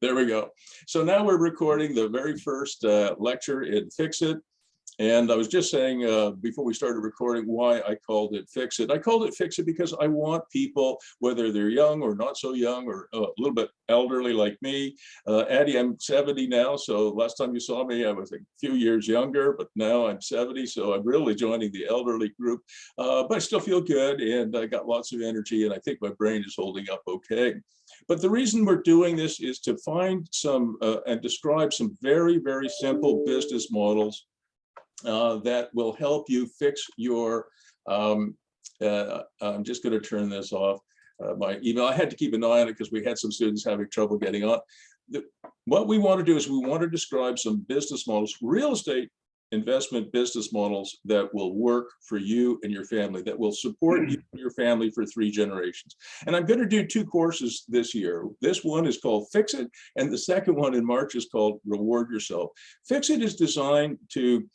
There we go. So now we're recording the very first lecture in Fix It. And I was just saying before we started recording why I called it Fix It. I called it Fix It because I want people, whether they're young or not so young or a little bit elderly like me. Addie, I'm 70 now. So last time you saw me, I was a few years younger, but now I'm 70. So I'm really joining the elderly group. But I still feel good and I got lots of energy and I think my brain is holding up okay. But the reason we're doing this is to find some and describe some very, very simple business models that will help you fix your, I'm just going to turn this off, my email. I had to keep an eye on it because we had some students having trouble getting on. What we want to do is we want to describe some business models, real estate investment business models that will work for you and your family, that will support you and your family for 3 generations. And I'm going to do 2 courses this year. This one is called Fix It, and the second one in March is called Reward Yourself. Fix It is designed to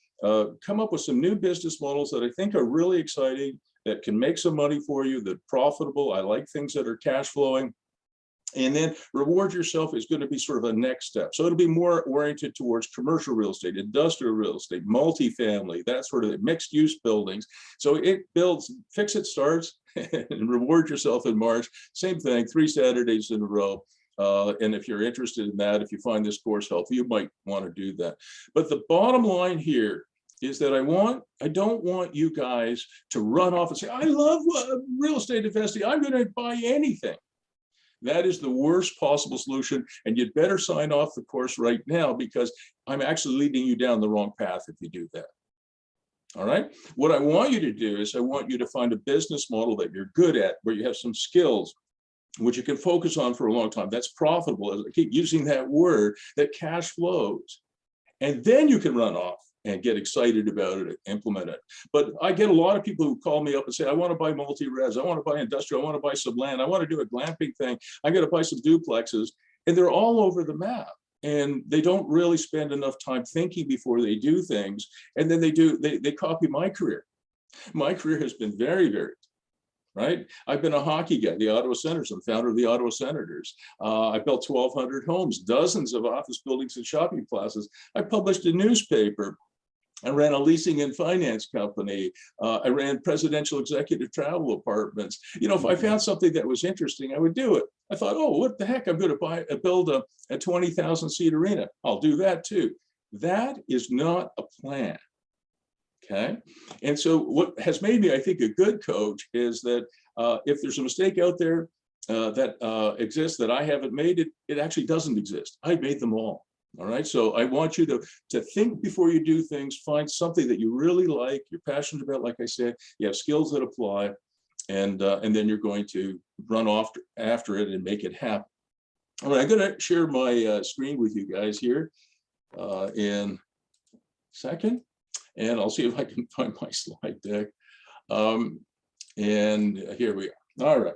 come up with some new business models that I think are really exciting, that can make some money for you, that are profitable. I like things that are cash flowing. And then Reward Yourself is going to be sort of a next step. So it'll be more oriented towards commercial real estate, industrial real estate, multifamily, that sort of mixed use buildings. So it builds, Fix It starts and Reward Yourself in March. Same thing, 3 Saturdays in a row. And if you're interested in that, if you find this course helpful, you might want to do that. But the bottom line here is that I don't want you guys to run off and say, I love real estate investing, I'm going to buy anything. That is the worst possible solution, and you'd better sign off the course right now because I'm actually leading you down the wrong path if you do that. All right. What I want you to do is I want you to find a business model that you're good at, where you have some skills, which you can focus on for a long time. That's profitable. As I keep using that word, that cash flows. And then you can run off and get excited about it and implement it. But I get a lot of people who call me up and say, I want to buy multi-res, I want to buy industrial, I want to buy some land, I want to do a glamping thing, I'm going to buy some duplexes. And they're all over the map. And they don't really spend enough time thinking before they do things. And then they copy my career. My career has been very, very right? I've been a hockey guy, the Ottawa Senators, I'm founder of the Ottawa Senators. I built 1,200 homes, dozens of office buildings and shopping plazas. I published a newspaper. I ran a leasing and finance company. I ran presidential executive travel apartments. You know, if I found something that was interesting, I would do it. I thought, oh, what the heck? I'm going to build a 20,000 seat arena. I'll do that too. That is not a plan. Okay. And so what has made me, I think, a good coach is that if there's a mistake out there that exists that I haven't made, it actually doesn't exist. I made them all. All right. So I want you to think before you do things, find something that you really like, you're passionate about, like I said, you have skills that apply, and then you're going to run off after it and make it happen. All right, I'm going to share my screen with you guys here in a second, and I'll see if I can find my slide deck. And here we are. All right.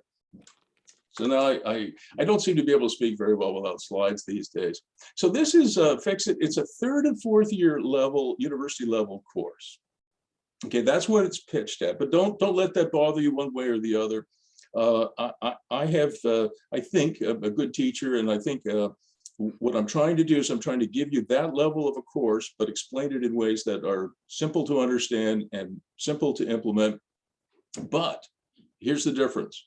So now I don't seem to be able to speak very well without slides these days. So this is Fix It. It's a 3rd and 4th year level, university level course. Okay, that's what it's pitched at, but don't let that bother you one way or the other. I have, I think, a good teacher, and I think what I'm trying to do is I'm trying to give you that level of a course, but explain it in ways that are simple to understand and simple to implement. But here's the difference.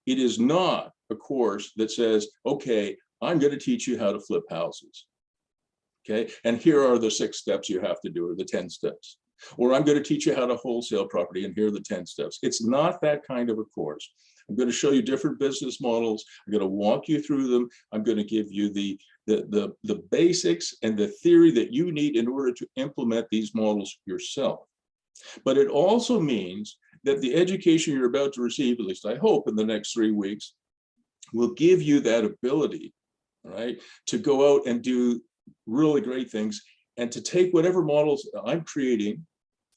It is not a course that says, okay, I'm going to teach you how to flip houses. Okay, and here are the 6 steps you have to do, or the 10 steps. Or I'm going to teach you how to wholesale property, and here are the 10 steps. It's not that kind of a course. I'm going to show you different business models. I'm going to walk you through them. I'm going to give you the basics and the theory that you need in order to implement these models yourself. But it also means that the education you're about to receive, at least I hope in the next 3 weeks, will give you that ability, right, to go out and do really great things and to take whatever models I'm creating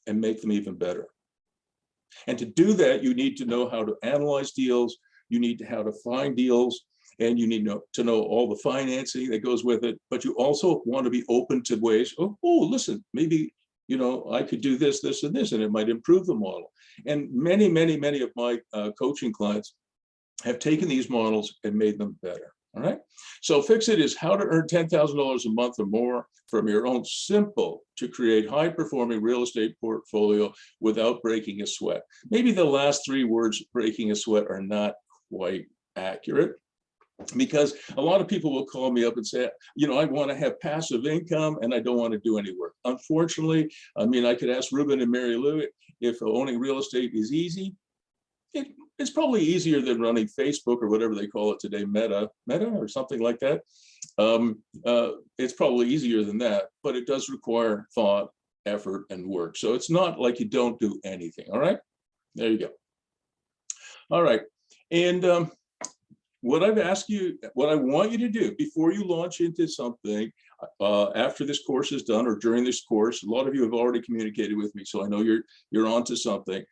and make them even better. And to do that, you need to know how to analyze deals, you need to how to find deals, and you need to know all the financing that goes with it. But you also want to be open to ways, oh, listen, maybe, you know, I could do this, this, and this, and it might improve the model. And many, many, many of my coaching clients have taken these models and made them better. All right. So Fix It is how to earn $10,000 a month or more from your own simple to create high performing real estate portfolio without breaking a sweat. Maybe the last three words, breaking a sweat, are not quite accurate, because a lot of people will call me up and say, you know, I want to have passive income and I don't want to do any work. Unfortunately, I mean, I could ask Ruben and Mary Lou if owning real estate is easy. It's probably easier than running Facebook or whatever they call it today, Meta or something like that. It's probably easier than that, but it does require thought, effort, and work. So it's not like you don't do anything. All right, there you go. All right, and what I've asked you, what I want you to do before you launch into something, after this course is done or during this course, a lot of you have already communicated with me, so I know you're onto something.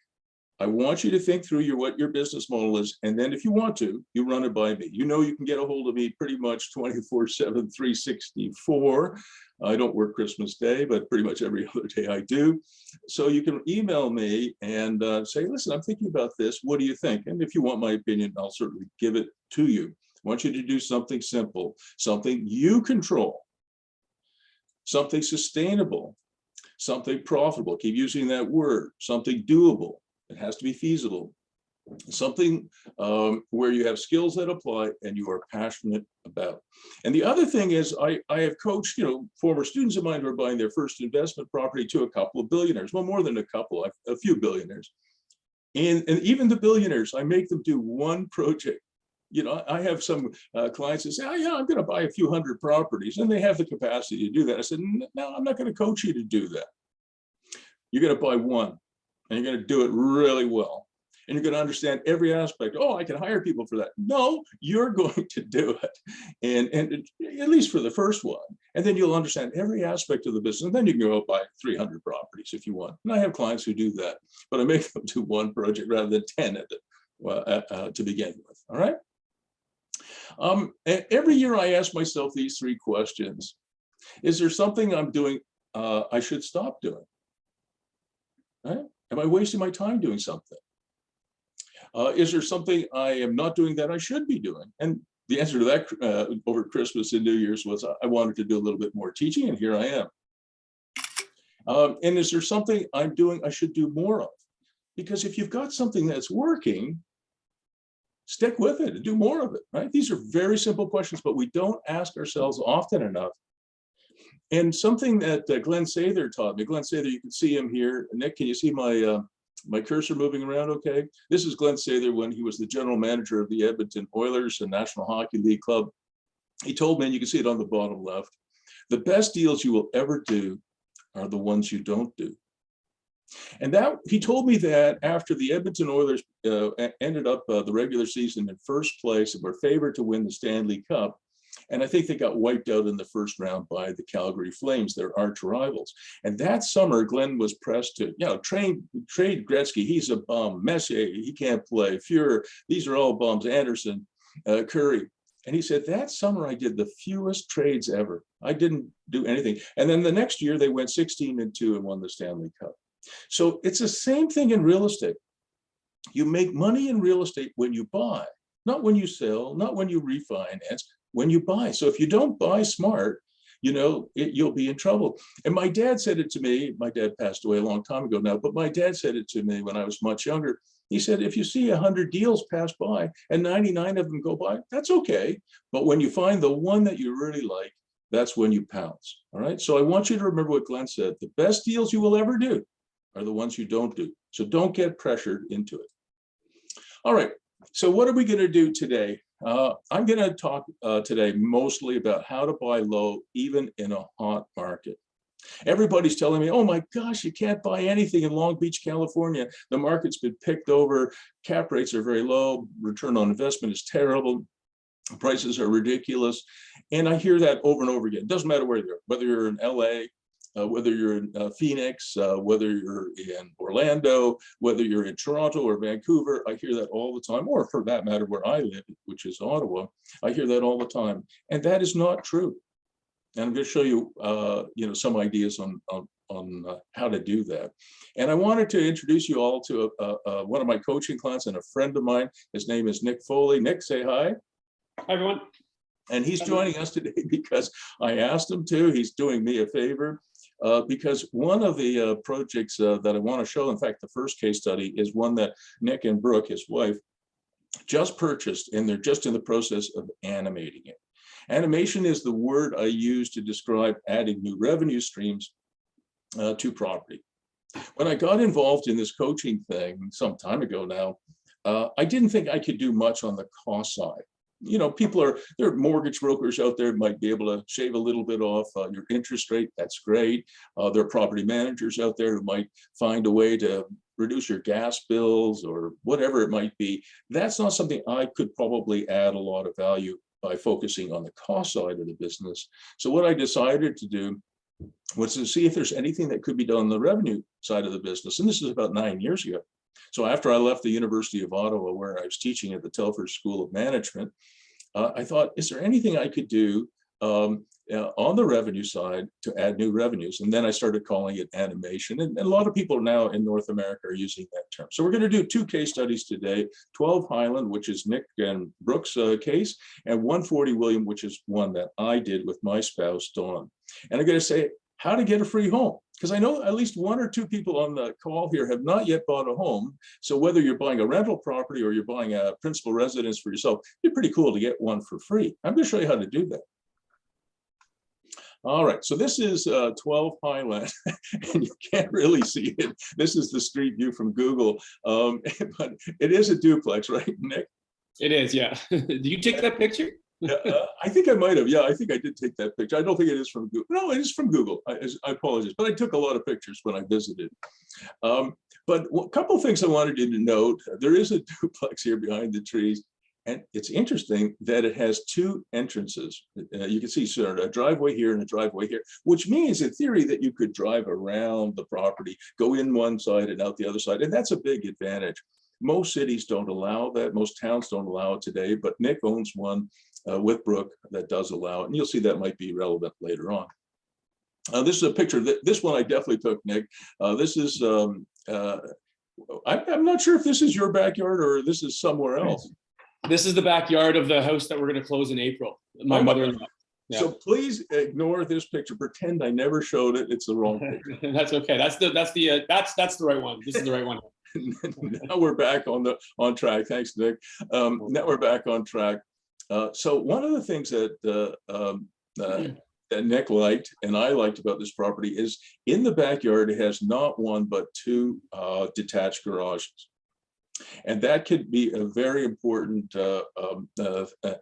I want you to think through what your business model is, and then if you want to, you run it by me. You know you can get a hold of me pretty much 24/7, 364. I don't work Christmas Day, but pretty much every other day I do. So you can email me and say, listen, I'm thinking about this. What do you think? And if you want my opinion, I'll certainly give it to you. I want you to do something simple, something you control, something sustainable, something profitable. Keep using that word, something doable. It has to be feasible, something where you have skills that apply and you are passionate about. And the other thing is I have coached, you know, former students of mine who are buying their first investment property to a couple of billionaires, well, more than a couple, a few billionaires. And even the billionaires, I make them do one project. You know, I have some clients that say, oh yeah, I'm going to buy a few hundred properties, and they have the capacity to do that. I said, no, I'm not going to coach you to do that. You're going to buy one. And you're going to do it really well. And you're going to understand every aspect. Oh, I can hire people for that. No, you're going to do it. And at least for the first one. And then you'll understand every aspect of the business. And then you can go buy 300 properties if you want. And I have clients who do that. But I make them do one project rather than 10 to begin with. All right. And every year I ask myself these three questions. Is there something I'm doing I should stop doing? Right? Am I wasting my time doing something? Is there something I am not doing that I should be doing? And the answer to that over Christmas and New Year's was I wanted to do a little bit more teaching, and here I am. And is there something I'm doing I should do more of? Because if you've got something that's working, stick with it and do more of it, right? These are very simple questions, but we don't ask ourselves often enough. And something that Glenn Sather taught me, Glenn Sather, you can see him here. Nick, can you see my cursor moving around okay? This is Glenn Sather when he was the general manager of the Edmonton Oilers, the National Hockey League club. He told me, and you can see it on the bottom left, the best deals you will ever do are the ones you don't do. And that he told me that after the Edmonton Oilers ended up the regular season in first place and were favored to win the Stanley Cup. And I think they got wiped out in the first round by the Calgary Flames, their arch rivals. And that summer, Glenn was pressed to, you know, trade Gretzky. He's a bum. Messier, he can't play. Fuhrer, these are all bums. Anderson, Curry. And he said, that summer I did the fewest trades ever. I didn't do anything. And then the next year they went 16-2 and won the Stanley Cup. So it's the same thing in real estate. You make money in real estate when you buy, not when you sell, not when you refinance, when you buy. So if you don't buy smart, you know, you'll be in trouble. And my dad said it to me. My dad passed away a long time ago now, but my dad said it to me when I was much younger. He said, if you see 100 deals pass by and 99 of them go by, that's okay. But when you find the one that you really like, that's when you pounce. All right. So I want you to remember what Glenn said. The best deals you will ever do are the ones you don't do. So don't get pressured into it. All right. So what are we going to do today? I'm going to talk today mostly about how to buy low, even in a hot market. Everybody's telling me, oh my gosh, you can't buy anything in Long Beach, California. The market's been picked over. Cap rates are very low. Return on investment is terrible. Prices are ridiculous. And I hear that over and over again. It doesn't matter where you're, whether you're in LA, whether you're in Phoenix, whether you're in Orlando, whether you're in Toronto or Vancouver, I hear that all the time, or for that matter, where I live, which is Ottawa, I hear that all the time. And that is not true. And I'm going to show you, you know, some ideas on how to do that. And I wanted to introduce you all to one of my coaching clients and a friend of mine. His name is Nick Foley. Nick, say hi. Hi, everyone. And he's joining us today because I asked him to. He's doing me a favor because one of the projects that I want to show, in fact, the first case study is one that Nick and Brooke, his wife, just purchased, and they're just in the process of animating it. Animation is the word I use to describe adding new revenue streams to property. When I got involved in this coaching thing some time ago now, I didn't think I could do much on the cost side. You know, there are mortgage brokers out there might be able to shave a little bit off your interest rate. That's great. There are property managers out there who might find a way to reduce your gas bills or whatever it might be. That's not something I could probably add a lot of value by focusing on the cost side of the business. So what I decided to do was to see if there's anything that could be done on the revenue side of the business. And this is about 9 years ago. So after I left the University of Ottawa, where I was teaching at the Telford School of Management, I thought, is there anything I could do on the revenue side to add new revenues? And then I started calling it animation. And a lot of people now in North America are using that term. So we're going to do 2 case studies today, 12 Highland, which is Nick and Brooke's case, and 140 William, which is one that I did with my spouse, Dawn. And I'm going to say how to get a free home, because I know at least 1 or 2 people on the call here have not yet bought a home. So whether you're buying a rental property or you're buying a principal residence for yourself, it'd be pretty cool to get one for free. I'm going to show you how to do that. All right, so this is 12 Highland, and you can't really see it. This is the street view from Google, but it is a duplex, right, Nick? It is, yeah. Did you take that picture? I think I might have. Yeah, I think I did take that picture. I don't think it is from Google. No, it is from Google. I apologize, but I took a lot of pictures when I visited. But a couple of things I wanted you to note. There is a duplex here behind the trees. And it's interesting that it has 2 entrances. You can see sort of a driveway here and a driveway here, which means in theory that you could drive around the property, go in one side and out the other side. And that's a big advantage. Most cities don't allow that. Most towns don't allow it today, but Nick owns one with Brooke that does allow it. And you'll see that might be relevant later on. This is a picture. This one I definitely took, Nick. This is, I'm not sure if this is your backyard or this is somewhere else. This is the backyard of the house that we're going to close in April. My mother-in-law. Yeah. So please ignore this picture. Pretend I never showed it. It's the wrong picture. That's okay. That's the right one. This is the right one. Now we're back on track. Thanks, Nick. Now we're back on track. So one of the things that Nick liked and I liked about this property is in the backyard it has not 1 but 2 detached garages. And that could be a very important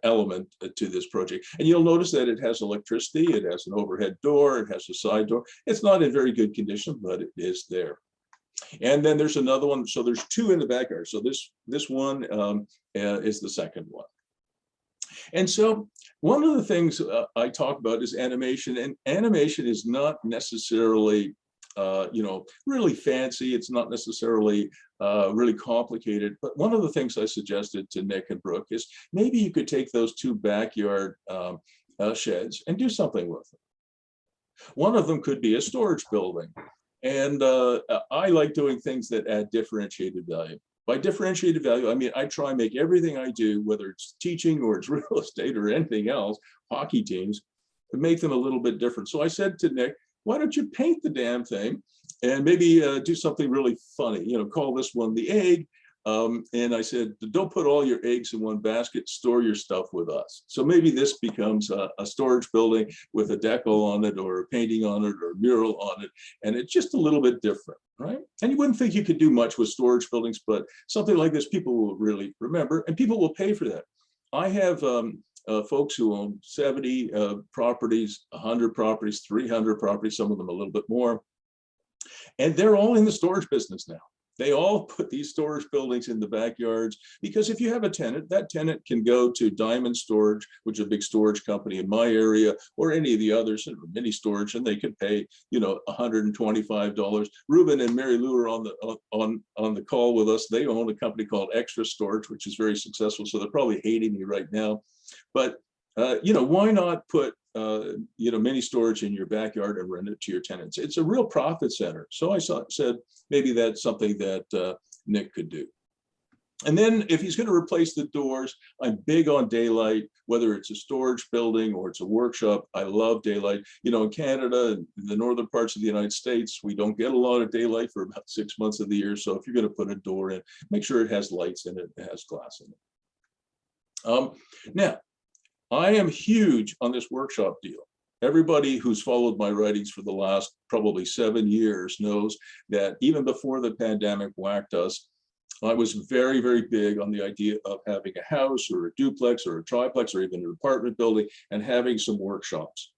element to this project. And you'll notice that it has electricity, it has an overhead door, it has a side door. It's not in very good condition, but it is there. And then there's another one. So there's 2 in the backyard. So this one is the second one. And so one of the things I talk about is animation, and animation is not necessarily really fancy. It's not necessarily really complicated. But one of the things I suggested to Nick and Brooke is maybe you could take those 2 backyard sheds and do something with them. One of them could be a storage building. And I like doing things that add differentiated value. By differentiated value, I mean, I try and make everything I do, whether it's teaching or it's real estate or anything else, hockey teams, to make them a little bit different. So I said to Nick, why don't you paint the damn thing and maybe do something really funny, call this one the egg. And I said, don't put all your eggs in one basket, store your stuff with us. So maybe this becomes a storage building with a decal on it or a painting on it or a mural on it. And it's just a little bit different, right? And you wouldn't think you could do much with storage buildings, but something like this, people will really remember and people will pay for that. I have folks who own 70 properties, 100 properties, 300 properties, some of them a little bit more. And they're all in the storage business now. They all put these storage buildings in the backyards because if you have a tenant, that tenant can go to Diamond Storage, which is a big storage company in my area, or any of the others, mini storage, and they could pay, $125. Ruben and Mary Lou are on the call with us. They own a company called Extra Storage, which is very successful. So they're probably hating me right now. But why not put mini storage in your backyard and rent it to your tenants? It's a real profit center. So I said maybe that's something that Nick could do. And then if he's going to replace the doors, I'm big on daylight, whether it's a storage building or it's a workshop. I love daylight. You know, in Canada, in the northern parts of the United States, we don't get a lot of daylight for about 6 months of the year. So if you're going to put a door in, make sure it has lights in it, it has glass in it. Now, I am huge on this workshop deal. Everybody who's followed my writings for the last probably 7 years knows that even before the pandemic whacked us, I was very, very big on the idea of having a house or a duplex or a triplex or even an apartment building and having some workshops.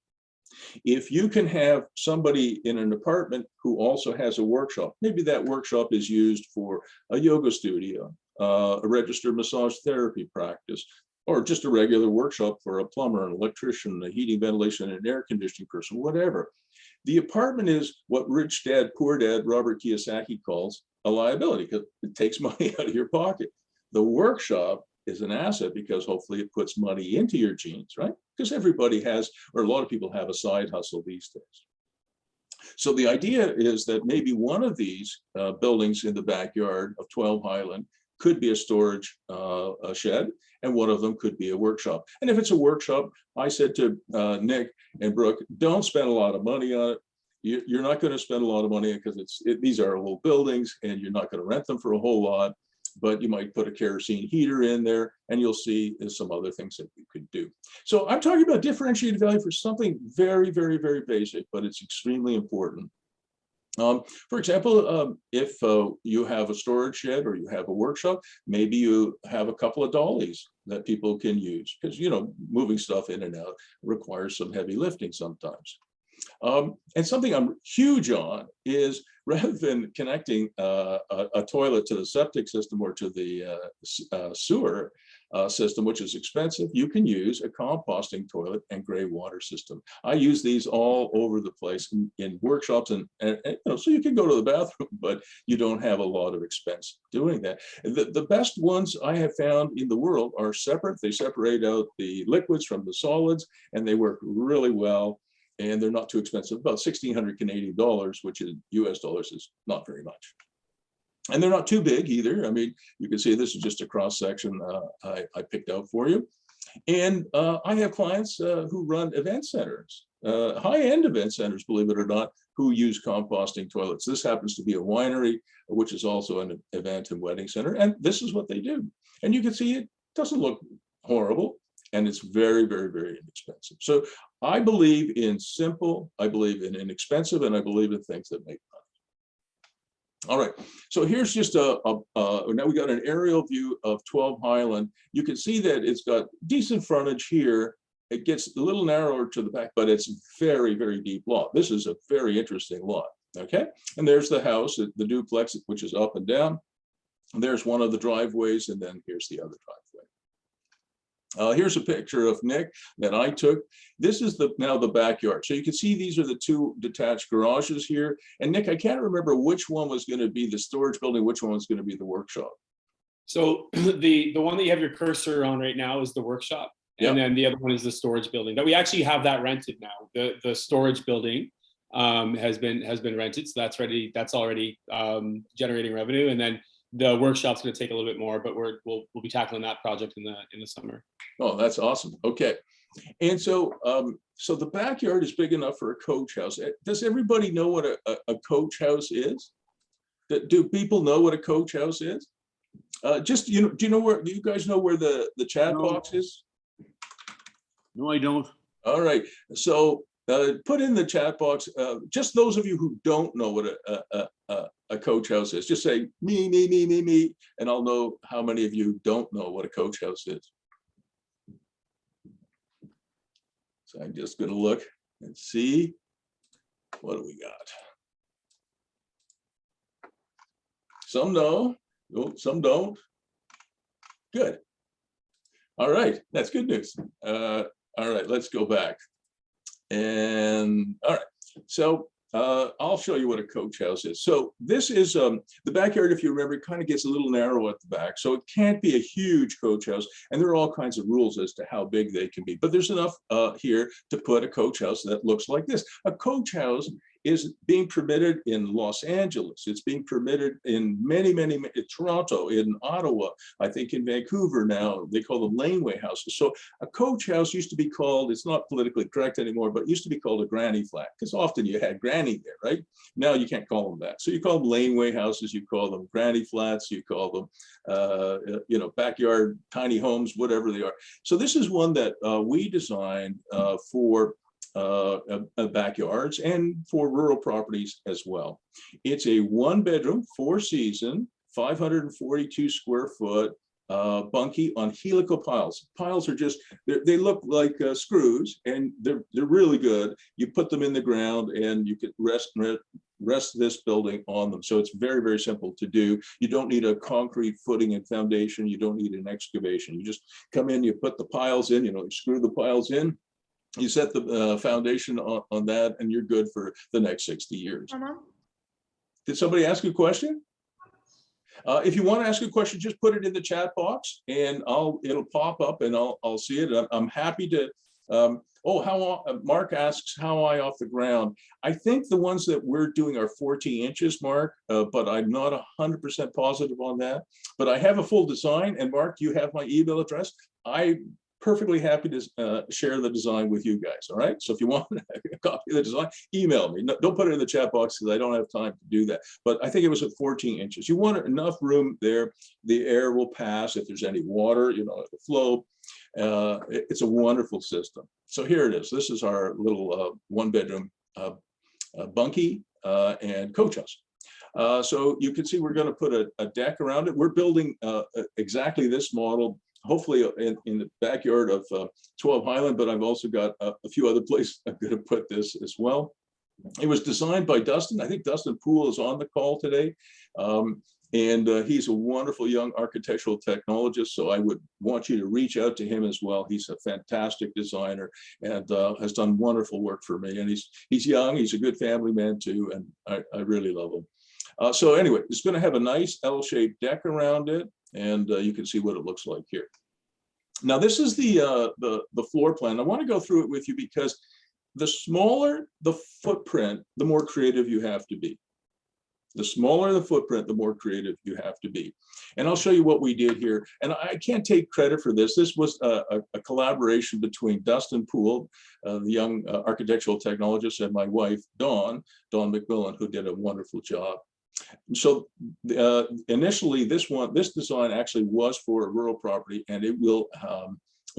If you can have somebody in an apartment who also has a workshop, maybe that workshop is used for a yoga studio, a registered massage therapy practice, or just a regular workshop for a plumber, an electrician, a heating, ventilation, and air conditioning person, whatever. The apartment is what rich dad, poor dad, Robert Kiyosaki calls a liability because it takes money out of your pocket. The workshop is an asset because hopefully it puts money into your jeans, right? Because everybody has, or a lot of people have a side hustle these days. So the idea is that maybe one of these buildings in the backyard of 12 Highland could be a storage a shed, and one of them could be a workshop. And if it's a workshop, I said to Nick and Brooke, don't spend a lot of money on it. You're not going to spend a lot of money because these are old buildings and you're not going to rent them for a whole lot, but you might put a kerosene heater in there and you'll see there's some other things that you could do. So I'm talking about differentiated value for something very, very, very basic, but it's extremely important. For example, if you have a storage shed or you have a workshop, maybe you have a couple of dollies that people can use because, you know, moving stuff in and out requires some heavy lifting sometimes. And something I'm huge on is rather than connecting a toilet to the septic system or to the sewer system, which is expensive, you can use a composting toilet and gray water system. I use these all over the place in workshops, and you know, so you can go to the bathroom, but you don't have a lot of expense doing that. The best ones I have found in the world are separate. They separate out the liquids from the solids, and they work really well. And they're not too expensive, about 1,600 Canadian dollars, which in US dollars is not very much. And they're not too big either. I mean, you can see this is just a cross section I picked out for you. And I have clients who run event centers, high-end event centers, believe it or not, who use composting toilets. This happens to be a winery, which is also an event and wedding center. And this is what they do. And you can see it doesn't look horrible. And it's very, very, very inexpensive. So I believe in simple, I believe in inexpensive, and I believe in things that make money. All right, so here's just now we got an aerial view of 12 Highland. You can see that it's got decent frontage here. It gets a little narrower to the back, but it's very, very deep lot. This is a very interesting lot, okay? And there's the house, the duplex, which is up and down. And there's one of the driveways, and then here's the other driveway. Here's a picture of Nick that I took. This is now the backyard. So you can see these are the two detached garages here. And Nick, I can't remember which one was going to be the storage building, which one was going to be the workshop. So the one that you have your cursor on right now is the workshop. Yep. And then the other one is the storage building. That we actually have that rented now. The storage building has been rented. So that's ready. That's already generating revenue. And then the workshop's going to take a little bit more, but we'll be tackling that project in the summer. Oh, that's awesome. Okay, and so so the backyard is big enough for a coach house. Does everybody know what a coach house is? Do people know what a coach house is? Just do you know where? Do you guys know where the chat box is? No, I don't. All right, so put in the chat box. Just those of you who don't know what a coach house is, just say me, and I'll know how many of you don't know what a coach house is. So I'm just going to look and see what do we got. Some know, some don't. Good. All right, that's good news. All right, let's go back. And all right, so I'll show you what a coach house is. So this is the backyard, if you remember, it kind of gets a little narrow at the back. So it can't be a huge coach house. And there are all kinds of rules as to how big they can be. But there's enough here to put a coach house that looks like this. A coach house is being permitted in Los Angeles. It's being permitted in many, in Toronto, in Ottawa, I think in Vancouver now, they call them laneway houses. So a coach house used to be called, it's not politically correct anymore, but it used to be called a granny flat, because often you had granny there, right? Now you can't call them that. So you call them laneway houses, you call them granny flats, you call them, you know, backyard tiny homes, whatever they are. So this is one that we designed for backyards and for rural properties as well. It's a 1-bedroom, 4-season, 542 square foot bunkie on helical piles. Piles are just, they look like screws, and they're really good. You put them in the ground and you can rest this building on them. So it's very, very simple to do. You don't need a concrete footing and foundation. You don't need an excavation. You just come in, you put the piles in, you know, you screw the piles in, you set the foundation on that, and you're good for the next 60 years. Did somebody ask a question? If you want to ask a question, just put it in the chat box, and it'll pop up, and I'll see it. I'm happy to. Mark asks how high off the ground. I think the ones that we're doing are 14 inches, Mark, but I'm not 100% positive on that. But I have a full design, and Mark, you have my email address. I'm perfectly happy to share the design with you guys. All right. So if you want a copy of the design, email me. No, don't put it in the chat box because I don't have time to do that. But I think it was at 14 inches. You want enough room there. The air will pass if there's any water, you know, it'll flow. It's a wonderful system. So here it is. This is our little 1-bedroom bunkie and coach house. So you can see we're going to put a deck around it. We're building exactly this model, hopefully in the backyard of 12 Highland, but I've also got a few other places I'm going to put this as well. It was designed by Dustin. I think Dustin Poole is on the call today. And he's a wonderful young architectural technologist, so I would want you to reach out to him as well. He's a fantastic designer and has done wonderful work for me. And he's young, he's a good family man too, and I really love him. So anyway, it's going to have a nice L-shaped deck around it, and you can see what it looks like here. Now this is the floor plan. I want to go through it with you because the smaller the footprint, the more creative you have to be. The smaller the footprint, the more creative you have to be. And I'll show you what we did here. And I can't take credit for this. This was a collaboration between Dustin Poole, the young architectural technologist, and my wife, Dawn McMillan, who did a wonderful job. So initially, this design actually was for a rural property, and it will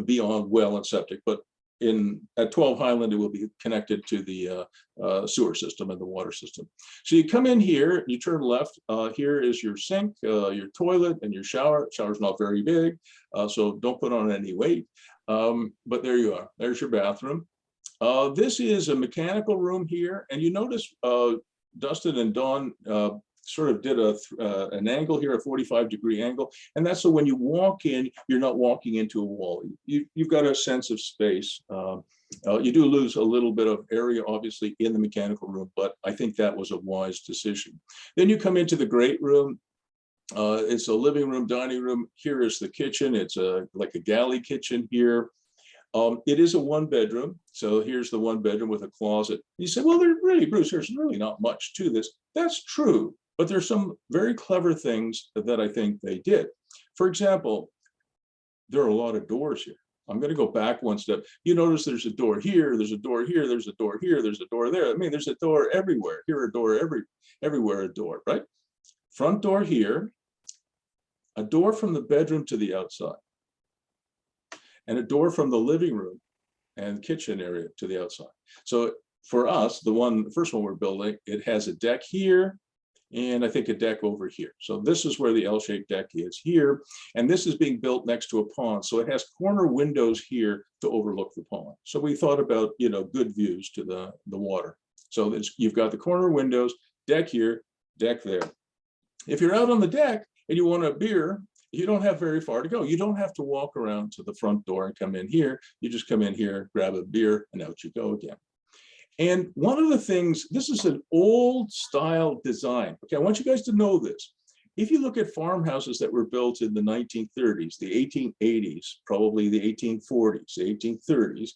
be on well and septic. But at 12 Highland, it will be connected to the sewer system and the water system. So you come in here, you turn left. Here is your sink, your toilet, and your shower. Shower's not very big, so don't put on any weight. But there you are. There's your bathroom. This is a mechanical room here, and you notice Dustin and Dawn sort of did an angle here, a 45-degree angle. And that's so when you walk in, you're not walking into a wall. You've got a sense of space. You do lose a little bit of area, obviously, in the mechanical room, but I think that was a wise decision. Then you come into the great room. It's a living room, dining room. Here is the kitchen. It's like a galley kitchen here. It is a 1-bedroom. So here's the 1-bedroom with a closet. You say, well, Bruce, there's really not much to this. That's true. But there's some very clever things that I think they did. For example, there are a lot of doors here. I'm going to go back one step. You notice there's a door here, there's a door here, there's a door here, there's a door there. I mean, there's a door everywhere. Here, a door everywhere, a door, right? Front door here, a door from the bedroom to the outside, and a door from the living room and kitchen area to the outside. So for us, the first one we're building, it has a deck here, and I think a deck over here. So this is where the L-shaped deck is here. And this is being built next to a pond. So it has corner windows here to overlook the pond. So we thought about, good views to the water. So you've got the corner windows, deck here, deck there. If you're out on the deck and you want a beer, you don't have very far to go. You don't have to walk around to the front door and come in here. You just come in here, grab a beer, and out you go again. And one of the things, this is an old style design. Okay, I want you guys to know this. If you look at farmhouses that were built in the 1930s, the 1880s, probably the 1840s, the 1830s,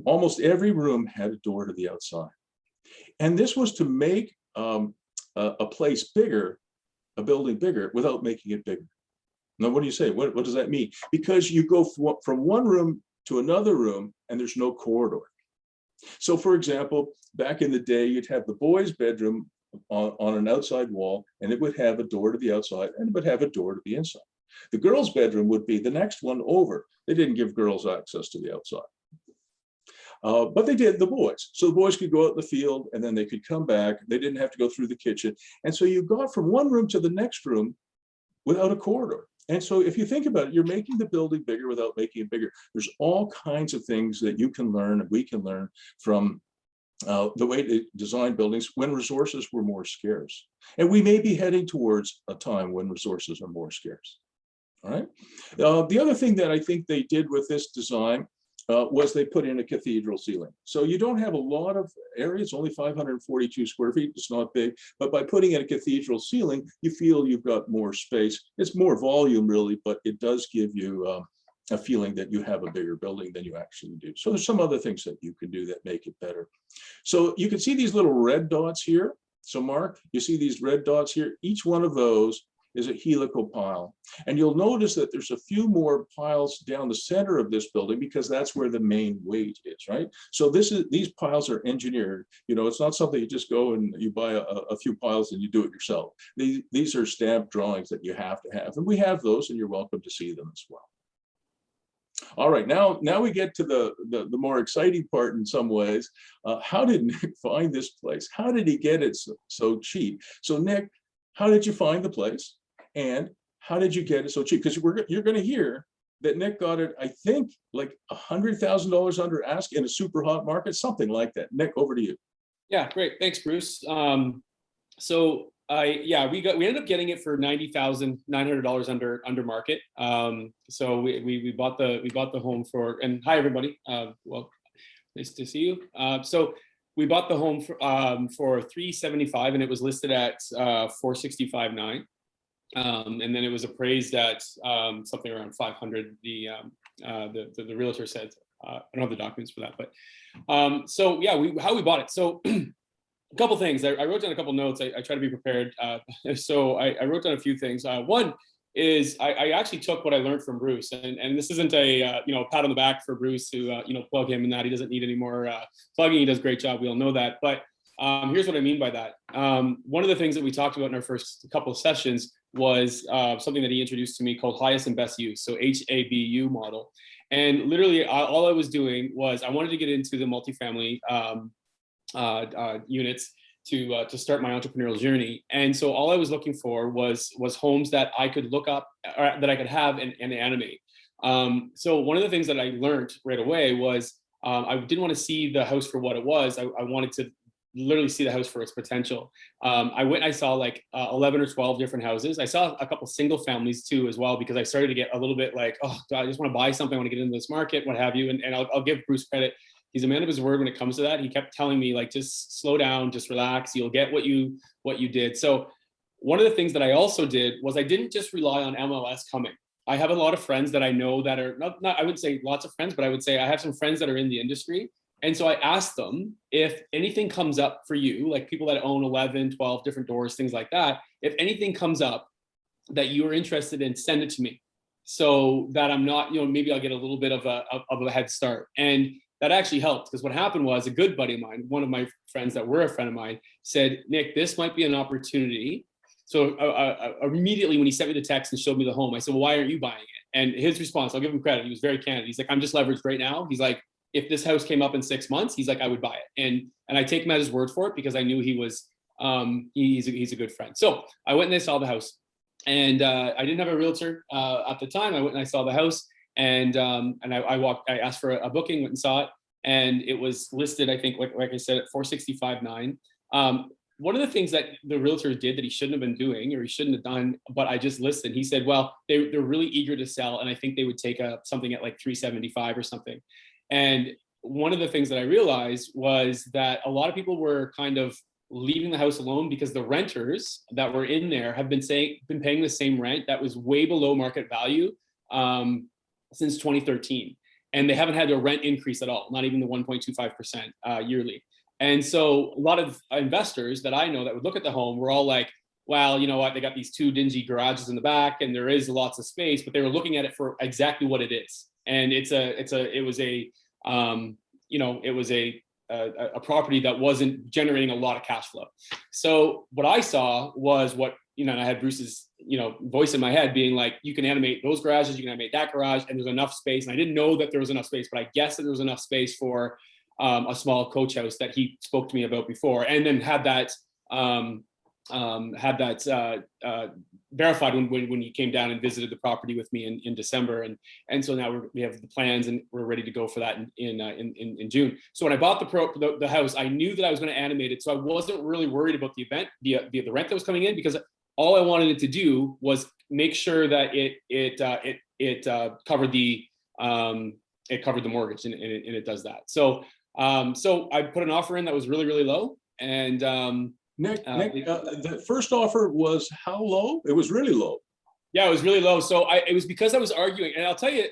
almost every room had a door to the outside. And this was to make a place bigger, a building bigger, without making it bigger. Now, what do you say? What does that mean? Because you go from one room to another room and there's no corridor. So for example, back in the day, you'd have the boys' bedroom on an outside wall, and it would have a door to the outside and it would have a door to the inside. The girls' bedroom would be the next one over. They didn't give girls access to the outside. But they did the boys. So the boys could go out in the field and then they could come back. They didn't have to go through the kitchen. And so you got from one room to the next room without a corridor. And so if you think about it, you're making the building bigger without making it bigger. There's all kinds of things that you can learn and we can learn from the way to design buildings when resources were more scarce. And we may be heading towards a time when resources are more scarce. All right. The other thing that I think they did with this design was they put in a cathedral ceiling. So you don't have a lot of area, it's only 542 square feet, it's not big, but by putting in a cathedral ceiling, you feel you've got more space. It's more volume really, but it does give you a feeling that you have a bigger building than you actually do. So there's some other things that you can do that make it better. So you can see these little red dots here. So Mark, you see these red dots here? Each one of those is a helical pile. And you'll notice that there's a few more piles down the center of this building because that's where the main weight is, right? So these piles are engineered. You know, it's not something you just go and you buy a few piles and you do it yourself. These are stamped drawings that you have to have. And we have those and you're welcome to see them as well. All right, now we get to the more exciting part in some ways. How did Nick find this place? How did he get it so cheap? So Nick, how did you find the place? And how did you get it so cheap? Because you're going to hear that Nick got it, I think, like $100,000 under ask in a super hot market, something like that. Nick, over to you. Yeah, great. Thanks, Bruce. So we ended up getting it for $90,900 under market. So we bought the home for, and hi everybody. Well, nice to see you. So we bought the home for $375,000 and it was listed at $465,900. And then it was appraised at something around $500,000. The realtor said. I don't have the documents for that, but so yeah, how we bought it. So a couple things. I wrote down a couple notes. I try to be prepared. So I wrote down a few things. One is I actually took what I learned from Bruce, and this isn't a pat on the back for Bruce to plug him and that he doesn't need any more plugging. He does a great job. We all know that. But here's what I mean by that. One of the things that we talked about in our first couple of sessions was something that he introduced to me called highest and best use, so HABU model. And literally all I was doing was I wanted to get into the multifamily units to start my entrepreneurial journey. And so all I was looking for was homes that I could look up, or that I could have and animate. So one of the things that I learned right away was I didn't want to see the house for what it was. I wanted to literally see the house for its potential. I went and I saw like 11 or 12 different houses. I saw a couple single families too as well, because I started to get a little bit like, oh, I just want to buy something. I want to get into this market, what have you. And I'll give Bruce credit. He's a man of his word when it comes to that. He kept telling me like, just slow down, just relax. You'll get what you did. So one of the things that I also did was I didn't just rely on MLS coming. I have a lot of friends that I know that are not I would say lots of friends, but I would say I have some friends that are in the industry. And so I asked them if anything comes up for you, like people that own 11, 12 different doors, things like that. If anything comes up that you are interested in, send it to me so that I'm not, maybe I'll get a little bit of a head start. And that actually helped, because what happened was a good buddy of mine, one of my friends that were a friend of mine, said, Nick, this might be an opportunity. So immediately when he sent me the text and showed me the home, I said, well, why aren't you buying it? And his response, I'll give him credit, he was very candid. He's like, I'm just leveraged right now. He's like, if this house came up in 6 months, he's like, I would buy it. And I take him at his word for it, because I knew he was, he's a good friend. So I went and I saw the house, and I didn't have a realtor at the time. I went and I saw the house, and I asked for a booking, went and saw it, and it was listed, I think, like I said, at $465,900. One of the things that the realtor did that he shouldn't have been doing, or he shouldn't have done, but I just listened. He said, well, they're really eager to sell, and I think they would take something at like $375 or something. And one of the things that I realized was that a lot of people were kind of leaving the house alone because the renters that were in there have been paying the same rent that was way below market value since 2013. And they haven't had a rent increase at all, not even the 1.25% yearly. And so a lot of investors that I know that would look at the home were all like, well, you know what, they got these two dingy garages in the back and there is lots of space, but they were looking at it for exactly what it is. And it was a property that wasn't generating a lot of cash flow. So what I saw was and I had Bruce's, voice in my head being like, you can animate those garages, you can animate that garage, and there's enough space. And I didn't know that there was enough space, but I guessed that there was enough space for a small coach house that he spoke to me about before, and then had that verified when he came down and visited the property with me in December, and so now we have the plans and we're ready to go for that in June. So when I bought the house, I knew that I was going to animate it, so I wasn't really worried about the rent that was coming in, because all I wanted it to do was make sure that it covered the mortgage, and it does that. So I put an offer in that was really, really low, and Nick, the first offer was how low? It was really low. Yeah, it was really low. So it was because I was arguing, and I'll tell you,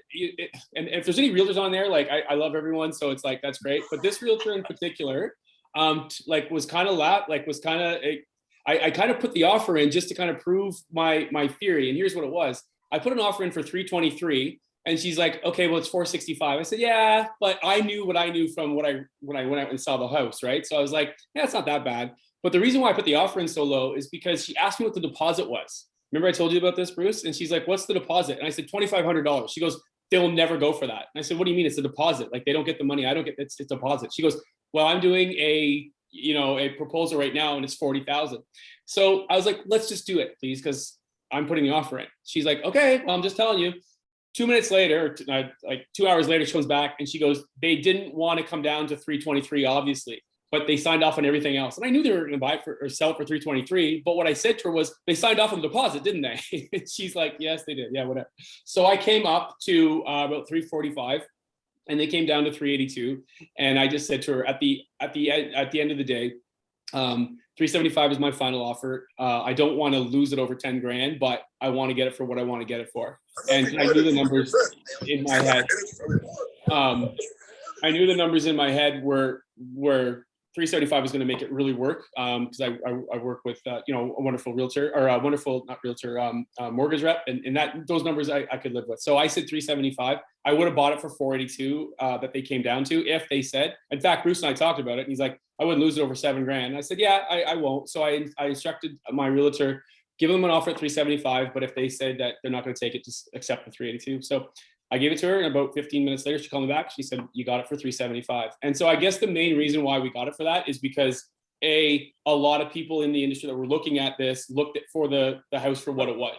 and if there's any realtors on there, like I love everyone, so it's like that's great. But this realtor in particular, was kind of I kind of put the offer in just to kind of prove my theory. And here's what it was: I put an offer in for 323, and she's like, okay, well it's 465. I said, yeah, but I knew what I knew from when I went out and saw the house, right? So I was like, yeah, it's not that bad. But the reason why I put the offer in so low is because she asked me what the deposit was. Remember I told you about this, Bruce? And she's like, what's the deposit? And I said, $2,500. She goes, they'll never go for that. And I said, what do you mean it's a deposit? Like they don't get the money. I don't get it's a deposit. She goes, well, I'm doing a proposal right now and it's 40,000. So I was like, let's just do it, please, because I'm putting the offer in. She's like, okay, well, I'm just telling you. 2 minutes later, like 2 hours later, she comes back and she goes, they didn't want to come down to 323, obviously, but they signed off on everything else. And I knew they were going to buy it or sell it for 323. But what I said to her was, they signed off on the deposit, didn't they? She's like, yes, they did. Yeah, whatever. So I came up to about 345, and they came down to 382. And I just said to her, at the end of the day, 375 is my final offer. I don't want to lose it over 10 grand, but I want to get it for what I want to get it for. And I knew the numbers in my head. I knew the numbers in my head were 375 is going to make it really work, because I work with a wonderful realtor, or a wonderful, not realtor, mortgage rep, and that those numbers I could live with. So I said 375. I would have bought it for 482 that they came down to if they said. In fact, Bruce and I talked about it, and he's like, I wouldn't lose it over 7 grand. And I said, yeah, I won't. So I instructed my realtor, give them an offer at 375, but if they said that they're not going to take it, just accept the 382. So I gave it to her, and about 15 minutes later, she called me back. She said, you got it for 375. And so I guess the main reason why we got it for that is because a lot of people in the industry that were looking at this looked at for the house for what it was.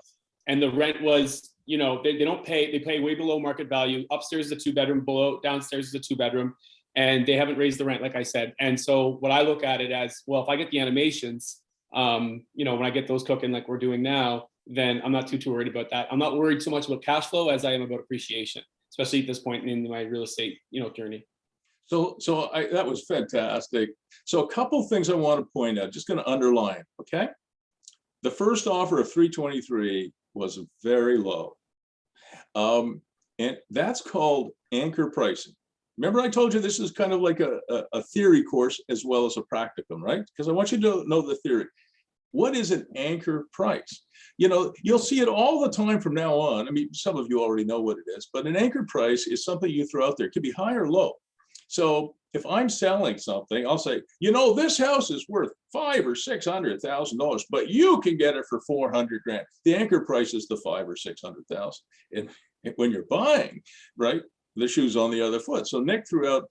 And the rent was, they don't pay, they pay way below market value. Upstairs is a 2-bedroom, downstairs is a 2-bedroom, and they haven't raised the rent, like I said. And so what I look at it as, well, if I get the animations, when I get those cooking like we're doing now, then I'm not too worried about that. I'm not worried so much about cash flow as I am about appreciation, especially at this point in my real estate, journey. So that was fantastic. So a couple things I want to point out, just going to underline, okay? The first offer of 323 was very low. And that's called anchor pricing. Remember I told you this is kind of like a theory course as well as a practicum, right? Because I want you to know the theory. What is an anchor price? You'll see it all the time from now on. I mean, some of you already know what it is, but an anchor price is something you throw out there. It could be high or low. So if I'm selling something, I'll say, this house is worth $500,000 or $600,000, but you can get it for 400 grand. The anchor price is the 500,000 or 600,000. And when you're buying, right, the shoe's on the other foot. So Nick threw out,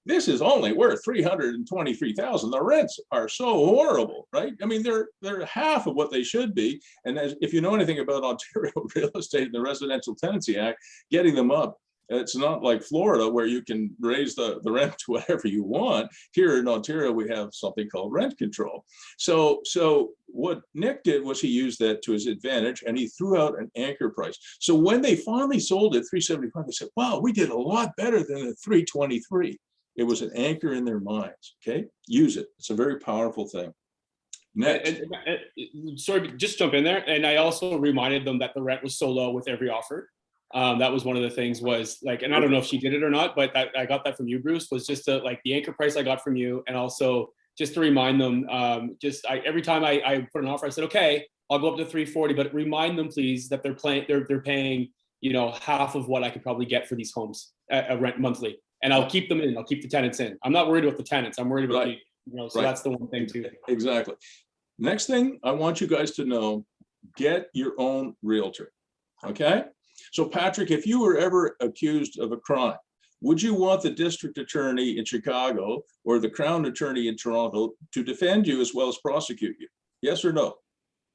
this is only worth 323,000. The rents are so horrible, right? I mean, they're half of what they should be. And if you know anything about Ontario real estate and the Residential Tenancy Act, getting them up, it's not like Florida where you can raise the rent to whatever you want. Here in Ontario, we have something called rent control. So what Nick did was he used that to his advantage, and he threw out an anchor price. So when they finally sold it 375, they said, wow, we did a lot better than the 323. It was an anchor in their minds, okay? Use it. It's a very powerful thing. Next. Sorry, just jump in there. And I also reminded them that the rent was so low with every offer. That was one of the things was like, and I don't know if she did it or not, but I got that from you, Bruce, was just to like the anchor price I got from you. And also just to remind them, every time I put an offer, I said, okay, I'll go up to 340, but remind them please that they're paying, you know, half of what I could probably get for these homes at rent monthly. And I'll keep them in, I'll keep the tenants in. I'm not worried about the tenants. I'm worried about so that's the one thing too. Exactly. Next thing I want you guys to know, get your own realtor. Okay. So Patrick, if you were ever accused of a crime, would you want the district attorney in Chicago or the Crown attorney in Toronto to defend you as well as prosecute you? Yes or no?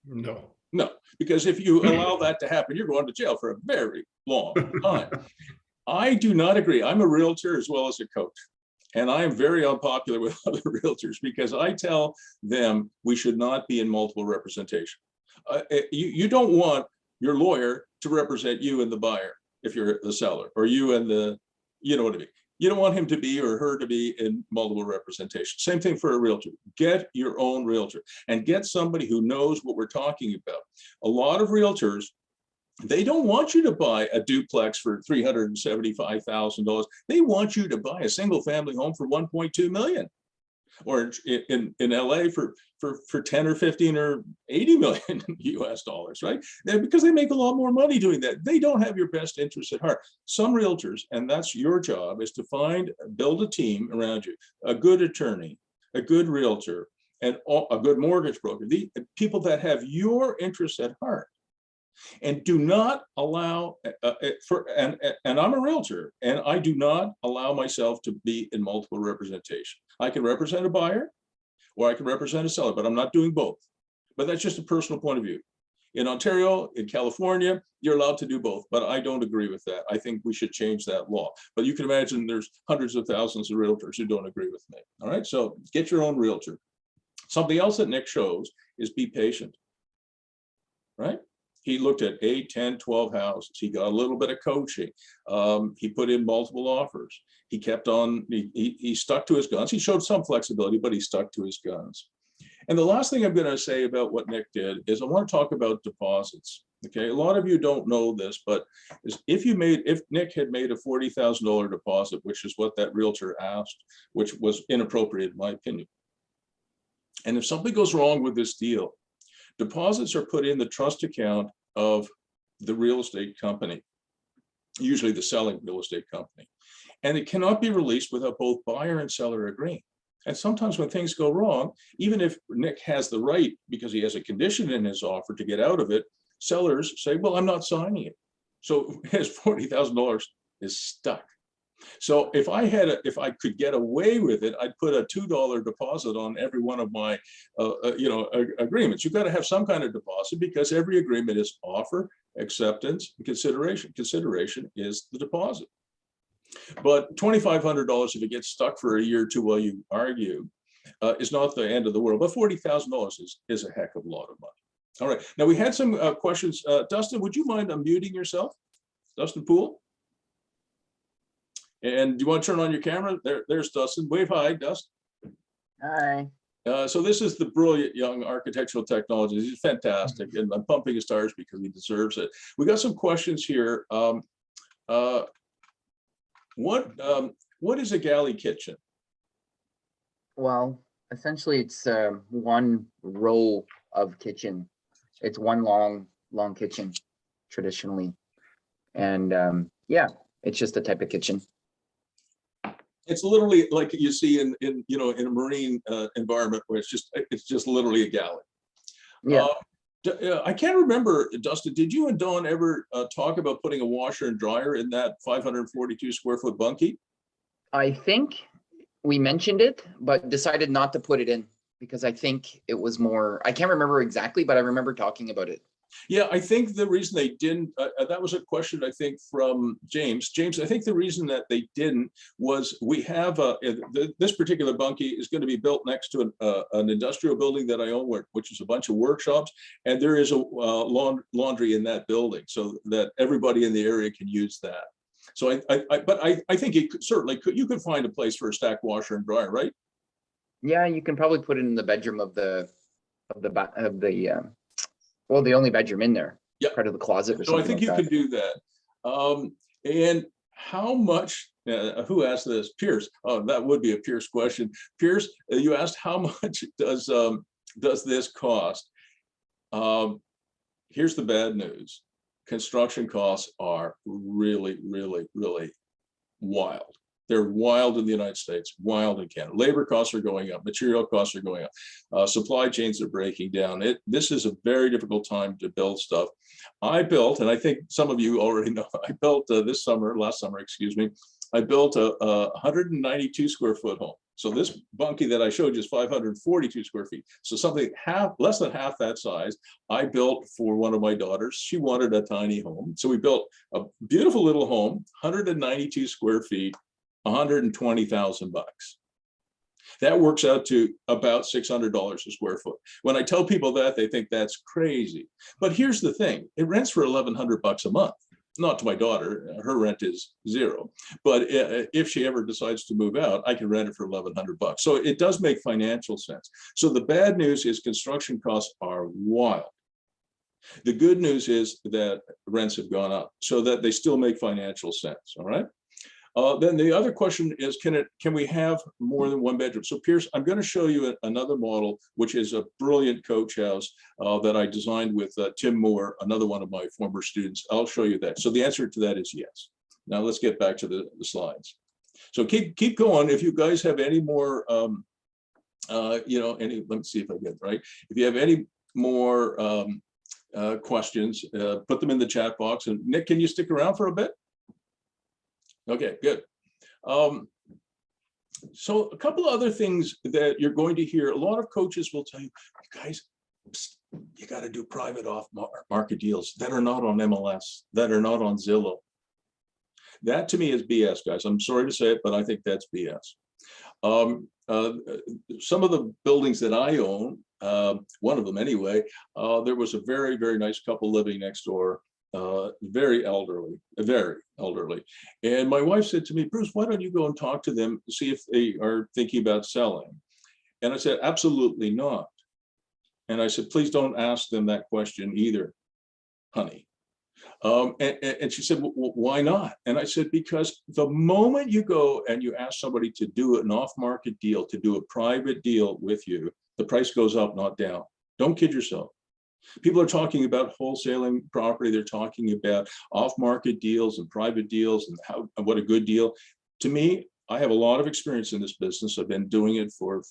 No. No, because if you allow that to happen, you're going to jail for a very long time. I do not agree. I'm a realtor as well as a coach. And I am very unpopular with other realtors because I tell them we should not be in multiple representation. You don't want your lawyer to represent you and the buyer if you're the seller, or you and the, you know what I mean? You don't want him to be or her to be in multiple representation. Same thing for a realtor. Get your own realtor and get somebody who knows what we're talking about. A lot of realtors, they don't want you to buy a duplex for $375,000. They want you to buy a single family home for 1.2 million, or in LA for 10 or 15 or 80 million US dollars, right? Because they make a lot more money doing that. They don't have your best interests at heart. Some realtors, and that's your job, is to build a team around you, a good attorney, a good realtor, and a good mortgage broker, the people that have your interests at heart. And do not allow and I'm a realtor, and I do not allow myself to be in multiple representation. I can represent a buyer or I can represent a seller, but I'm not doing both. But that's just a personal point of view. In Ontario, in California, you're allowed to do both, but I don't agree with that. I think we should change that law. But you can imagine there's hundreds of thousands of realtors who don't agree with me. All right, so get your own realtor. Something else that Nick shows is be patient, right? He looked at 8, 10, 12 houses. He got a little bit of coaching. He put in multiple offers. He kept on, he stuck to his guns. He showed some flexibility, but he stuck to his guns. And the last thing I'm going to say about what Nick did is I want to talk about deposits. Okay, a lot of you don't know this, but if Nick had made a $40,000 deposit, which is what that realtor asked, which was inappropriate in my opinion. And if something goes wrong with this deal, deposits are put in the trust account of the real estate company, usually the selling real estate company. And it cannot be released without both buyer and seller agreeing. And sometimes when things go wrong, even if Nick has the right, because he has a condition in his offer to get out of it, sellers say, well, I'm not signing it. So his $40,000 is stuck. So if I could get away with it, I'd put a $2 deposit on every one of my, agreements. You've got to have some kind of deposit because every agreement is offer, acceptance, and consideration. Consideration is the deposit. But $2,500 if it gets stuck for a year or two while you argue is not the end of the world. But $40,000 is a heck of a lot of money. All right. Now we had some questions. Dustin, would you mind unmuting yourself? Dustin Poole? And do you want to turn on your camera? There's Dustin. Wave hi, Dustin. Hi. So this is the brilliant young architectural technologist. He's fantastic, and I'm pumping his tires because he deserves it. We got some questions here. What is a galley kitchen? Well, essentially, it's one row of kitchen. It's one long kitchen, traditionally, and yeah, it's just a type of kitchen. It's literally like you see in a marine environment where it's just literally a galley. Yeah. I can't remember, Dustin, did you and Dawn ever talk about putting a washer and dryer in that 542 square foot bunkie? I think we mentioned it, but decided not to put it in because I think it was more, I can't remember exactly, but I remember talking about it. Yeah, I think the reason they didn't, that was a question, I think, from James. James, I think the reason that they didn't was we have, this particular bunkie is going to be built next to an industrial building that I own, which is a bunch of workshops, and there is a laundry in that building so that everybody in the area can use that. So I think it you could find a place for a stack washer and dryer, right? Yeah, you can probably put it in the bedroom of the well, the only bedroom in there. Yeah. Part of the closet or So I something think like you that. can do that. And how much, who asked this? Pierce. Oh, that would be a Pierce question. Pierce, you asked how much does this cost? Here's the bad news. Construction costs are really, really, really wild. They're wild in the United States, wild in Canada. Labor costs are going up, material costs are going up, supply chains are breaking down. This is a very difficult time to build stuff. I built, and I think some of you already know, I built last summer, excuse me, I built a 192 square foot home. So this bunkie that I showed you is 542 square feet. So something less than half that size, I built for one of my daughters. She wanted a tiny home. So we built a beautiful little home, 192 square feet, 120,000 bucks. That works out to about $600 a square foot. When I tell people that, they think that's crazy. But here's the thing, it rents for 1,100 bucks a month. Not to my daughter, her rent is zero. But if she ever decides to move out, I can rent it for 1,100 bucks. So it does make financial sense. So the bad news is construction costs are wild. The good news is that rents have gone up so that they still make financial sense, all right? Then the other question is, can we have more than one bedroom? So Pierce, I'm going to show you another model, which is a brilliant coach house that I designed with Tim Moore, another one of my former students. I'll show you that. So the answer to that is yes. Now let's get back to the slides. So keep going. If you guys have any more, let me see if I get it right. If you have any more questions, put them in the chat box. And Nick, can you stick around for a bit? Okay, good. So a couple of other things that you're going to hear, a lot of coaches will tell you, guys, you got to do private off-market deals that are not on MLS, that are not on Zillow. That to me is BS, guys. I'm sorry to say it, but I think that's BS. Some of the buildings that I own, one of them anyway, there was a very, very nice couple living next door. Very elderly. And my wife said to me, Bruce, why don't you go and talk to them, see if they are thinking about selling? And I said, absolutely not. And I said, please don't ask them that question either, honey. And she said, well, why not? And I said, because the moment you go and you ask somebody to do an off-market deal, to do a private deal with you, the price goes up, not down. Don't kid yourself. People are talking about wholesaling property. They're talking about off-market deals and private deals and what a good deal. To me, I have a lot of experience in this business. I've been doing it for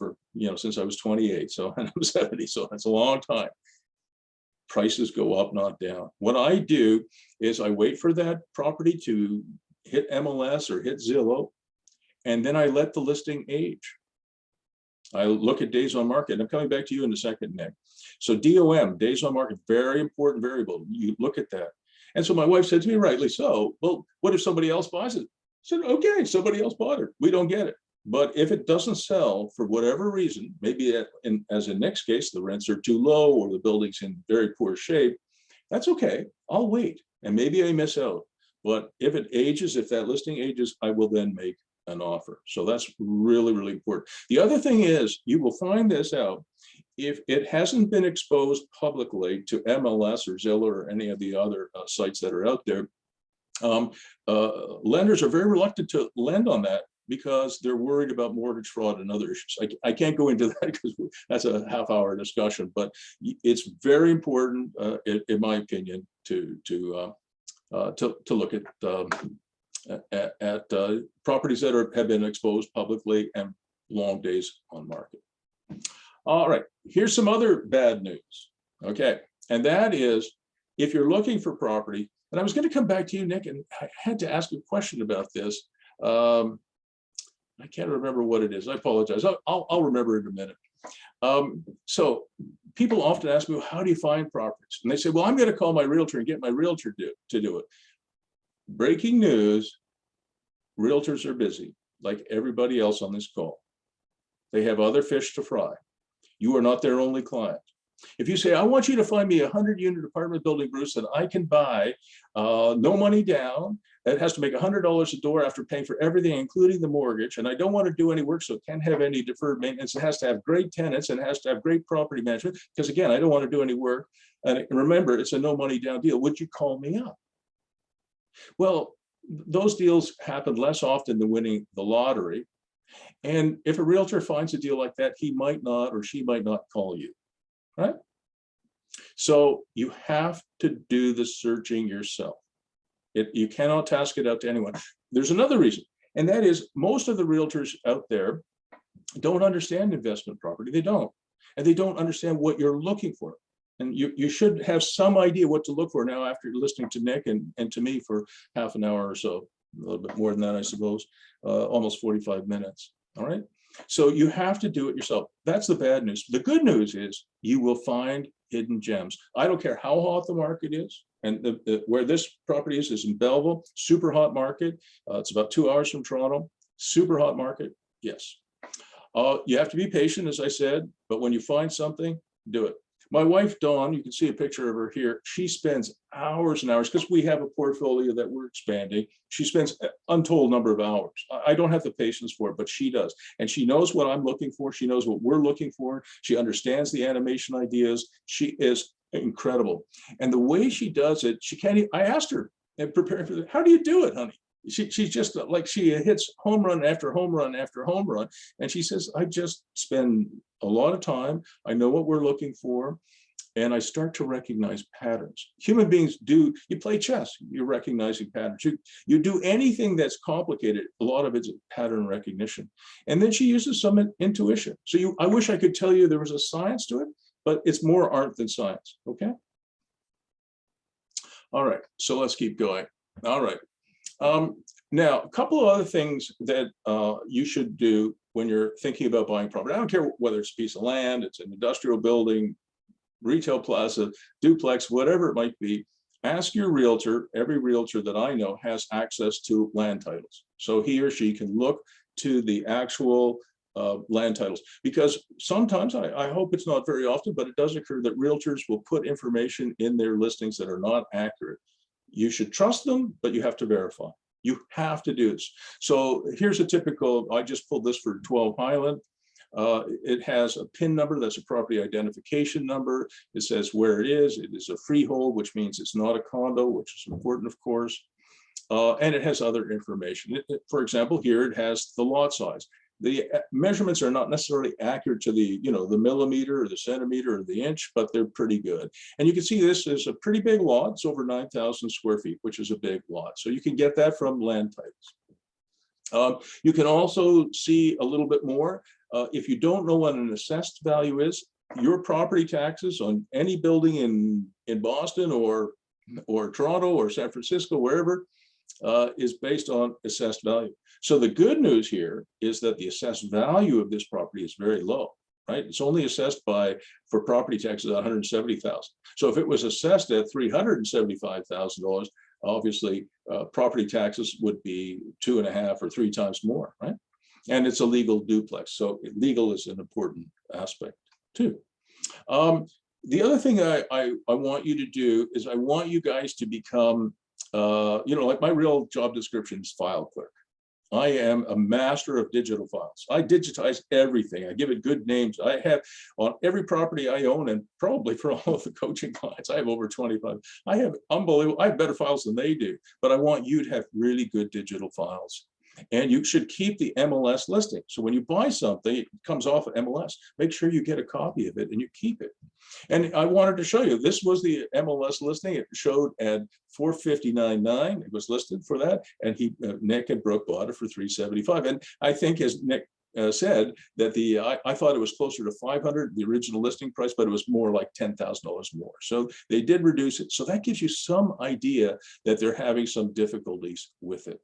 since I was 28. So and I'm 70. So that's a long time. Prices go up, not down. What I do is I wait for that property to hit MLS or hit Zillow, and then I let the listing age. I look at days on market, and I'm coming back to you in a second, Nick. So DOM, days on market, very important variable. You look at that. And so my wife said to me, rightly so, well, what if somebody else buys it? I said, okay, somebody else bought it. We don't get it. But if it doesn't sell for whatever reason, maybe as in Nick's case, the rents are too low or the building's in very poor shape, that's okay. I'll wait. And maybe I miss out. But if it ages, if that listing ages, I will then make an offer. So that's really, really important. The other thing is, you will find this out if it hasn't been exposed publicly to MLS or Zillow or any of the other sites that are out there. Lenders are very reluctant to lend on that because they're worried about mortgage fraud and other issues. I can't go into that because that's a half-hour discussion, but it's very important, in my opinion, to look at properties that have been exposed publicly and long days on market. All right, here's some other bad news. Okay, and that is if you're looking for property, and I was going to come back to you, Nick, and I had to ask a question about this. I can't remember what it is. I apologize. I'll remember in a minute. So people often ask me, well, how do you find properties? And they say, well, I'm going to call my realtor and get my realtor to do it. Breaking news, realtors are busy, like everybody else on this call. They have other fish to fry. You are not their only client. If you say, I want you to find me a 100-unit apartment building, Bruce, that I can buy, no money down, it has to make $100 a door after paying for everything, including the mortgage, and I don't want to do any work, so it can't have any deferred maintenance. It has to have great tenants and it has to have great property management, because again, I don't want to do any work. And remember, it's a no money down deal. Would you call me up? Well, those deals happen less often than winning the lottery. And if a realtor finds a deal like that, he might not or she might not call you, right? So you have to do the searching yourself. You cannot task it out to anyone. There's another reason, and that is most of the realtors out there don't understand investment property. They don't, and they don't understand what you're looking for. And you should have some idea what to look for now after listening to Nick and to me for half an hour or so, a little bit more than that, I suppose, almost 45 minutes. All right. So you have to do it yourself. That's the bad news. The good news is you will find hidden gems. I don't care how hot the market is. And where this property is in Belleville, super hot market. It's about 2 hours from Toronto, super hot market. Yes. You have to be patient, as I said, but when you find something, do it. My wife, Dawn, you can see a picture of her here. She spends hours and hours because we have a portfolio that we're expanding. She spends an untold number of hours. I don't have the patience for it, but she does. And she knows what I'm looking for. She knows what we're looking for. She understands the animation ideas. She is incredible. And the way she does it, she can't, I asked her and preparing for that, how do you do it, honey? She's just like, she hits home run after home run after home run. And she says, I just spend a lot of time. I know what we're looking for. And I start to recognize patterns. Human beings do, you play chess, you're recognizing patterns. You do anything that's complicated, a lot of it's pattern recognition. And then she uses some intuition. So I wish I could tell you there was a science to it, but it's more art than science, okay? All right, so let's keep going. All right. Now, a couple of other things that you should do when you're thinking about buying property. I don't care whether it's a piece of land, it's an industrial building, retail plaza, duplex, whatever it might be. Ask your realtor. Every realtor that I know has access to land titles. So he or she can look to the actual land titles, because sometimes, I hope it's not very often, but it does occur that realtors will put information in their listings that are not accurate. You should trust them, but you have to verify. You have to do this. So here's a typical, I just pulled this for 12 Highland. It has a PIN number, that's a property identification number. It says where it is a freehold, which means it's not a condo, which is important, of course. And it has other information. For example, here it has the lot size. The measurements are not necessarily accurate to the, the millimeter or the centimeter or the inch, but they're pretty good. And you can see this is a pretty big lot. It's over 9,000 square feet, which is a big lot. So you can get that from land titles. You can also see a little bit more. If you don't know what an assessed value is, your property taxes on any building in Boston or Toronto or San Francisco, wherever, is based on assessed value. So the good news here is that the assessed value of this property is very low, right? It's only assessed for property taxes $170,000. So if it was assessed at $375,000, obviously property taxes would be 2.5 or 3 times more, right? And it's a legal duplex, so legal is an important aspect too. The other thing I want you to do is I want you guys to become, like my real job description is file clerk. I am a master of digital files. I digitize everything. I give it good names. I have on every property I own, and probably for all of the coaching clients, I have over 25. I have unbelievable, I have better files than they do, but I want you to have really good digital files. And you should keep the MLS listing. So when you buy something, it comes off of MLS. Make sure you get a copy of it and you keep it. And I wanted to show you, this was the MLS listing. It showed at $459.9. It was listed for that. And Nick and Brooke bought it for $375. And I think, as Nick said, that I thought it was closer to $500, the original listing price, but it was more like $10,000 more. So they did reduce it. So that gives you some idea that they're having some difficulties with it.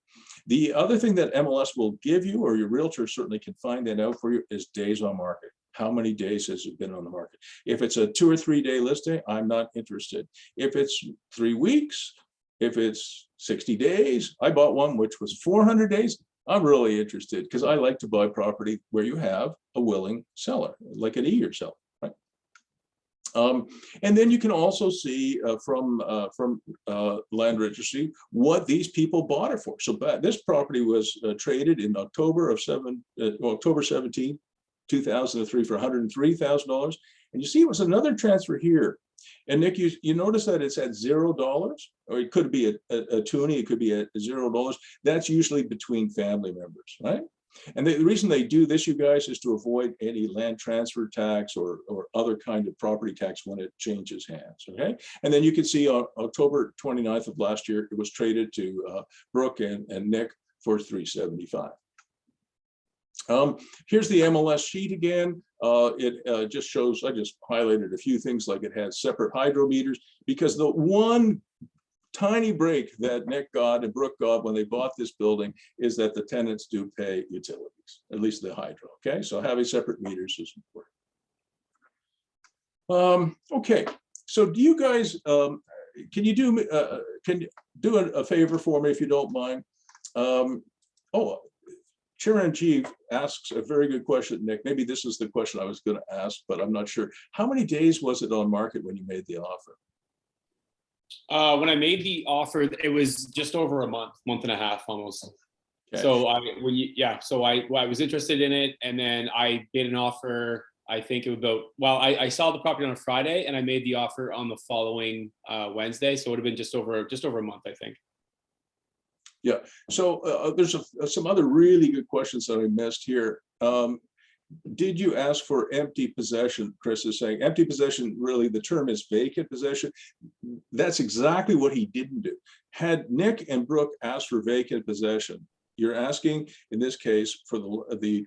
The other thing that MLS will give you, or your realtor certainly can find that out for you, is days on market. How many days has it been on the market? If it's a 2 or 3 day listing, I'm not interested. If it's 3 weeks, if it's 60 days, I bought one which was 400 days. I'm really interested because I like to buy property where you have a willing seller, like an eager seller, right? And then you can also see from Land Registry what these people bought it for. So this property was traded in October 17, 2003 for $103,000. And you see it was another transfer here And Nick, you notice that it's at $0, or it could be a toonie, it could be at $0. That's usually between family members, right? And the reason they do this, you guys, is to avoid any land transfer tax or other kind of property tax when it changes hands, okay? And then you can see on October 29th of last year, it was traded to Brooke and Nick for $375. Here's the MLS sheet again. It just shows, I just highlighted a few things, like it has separate hydrometers, because the one tiny break that Nick got and Brooke got when they bought this building is that the tenants do pay utilities, at least the hydro, okay? So having separate meters is important. Okay, so do you guys, can you do a favor for me if you don't mind? Chiranjeev asks a very good question, Nick. Maybe this is the question I was going to ask, but I'm not sure. How many days was it on market when you made the offer? When I made the offer, it was just over a month and a half almost. Okay. So I was interested in it, and then I made an offer. I think I saw the property on a Friday, and I made the offer on the following Wednesday. So it would have been just over a month, I think. Yeah, so there's some other really good questions that I missed here. Did you ask for empty possession? Chris is saying empty possession, really the term is vacant possession. That's exactly what he didn't do. Had Nick and Brooke asked for vacant possession, you're asking in this case for the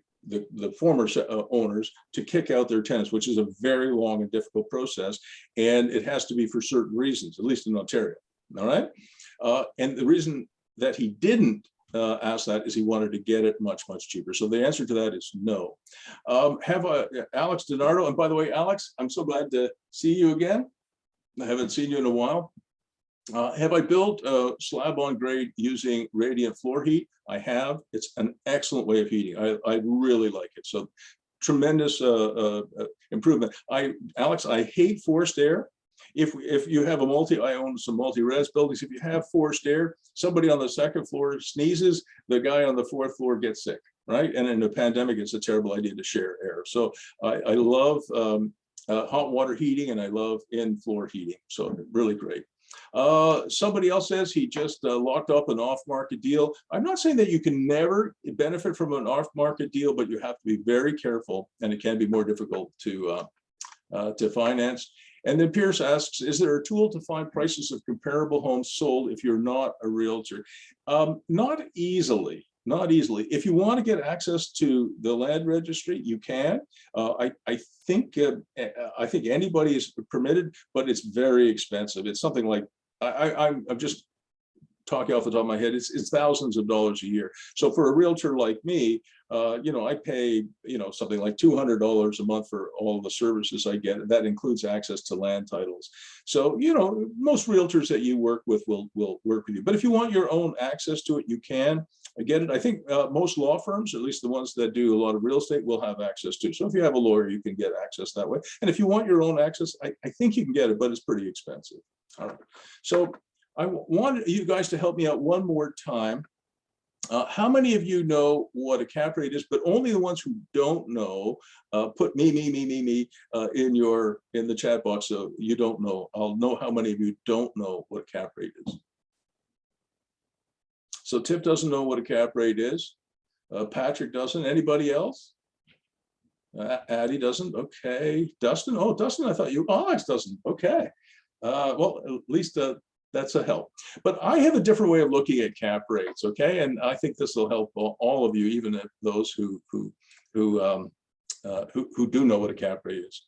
former owners to kick out their tenants, which is a very long and difficult process. And it has to be for certain reasons, at least in Ontario, all right? And the reason that he didn't ask that is he wanted to get it much, much cheaper. So the answer to that is no. Alex DiNardo, and by the way, Alex, I'm so glad to see you again. I haven't seen you in a while. Have I built a slab on grade using radiant floor heat? I have. It's an excellent way of heating. I really like it. So tremendous improvement. Alex, I hate forced air. If you have I own some multi-res buildings. If you have forced air, somebody on the second floor sneezes, the guy on the fourth floor gets sick, right? And in a pandemic, it's a terrible idea to share air. So I love hot water heating, and I love in-floor heating. So really great. Somebody else says he just locked up an off-market deal. I'm not saying that you can never benefit from an off-market deal, but you have to be very careful, and it can be more difficult to finance. And then Pierce asks, is there a tool to find prices of comparable homes sold if you're not a realtor? Not easily. If you want to get access to the land registry, you can. I think anybody is permitted, but it's very expensive. It's something like, I'm just talking off the top of my head, it's thousands of dollars a year. So for a realtor like me, I pay, something like $200 a month for all the services I get. And that includes access to land titles. So, most realtors that you work with will work with you. But if you want your own access to it, you can get it. I think most law firms, at least the ones that do a lot of real estate, will have access to. So if you have a lawyer, you can get access that way. And if you want your own access, I think you can get it, but it's pretty expensive. All right. So I want you guys to help me out one more time. How many of you know what a cap rate is? But only the ones who don't know, put me in the chat box. So you don't know. I'll know how many of you don't know what a cap rate is. So Tip doesn't know what a cap rate is. Patrick doesn't. Anybody else? Addie doesn't. Okay. Dustin. Oh, Dustin, I thought you. Alex doesn't. Okay. Well, at least that's a help. But I have a different way of looking at cap rates, okay? And I think this will help all of you, even if those who do know what a cap rate is.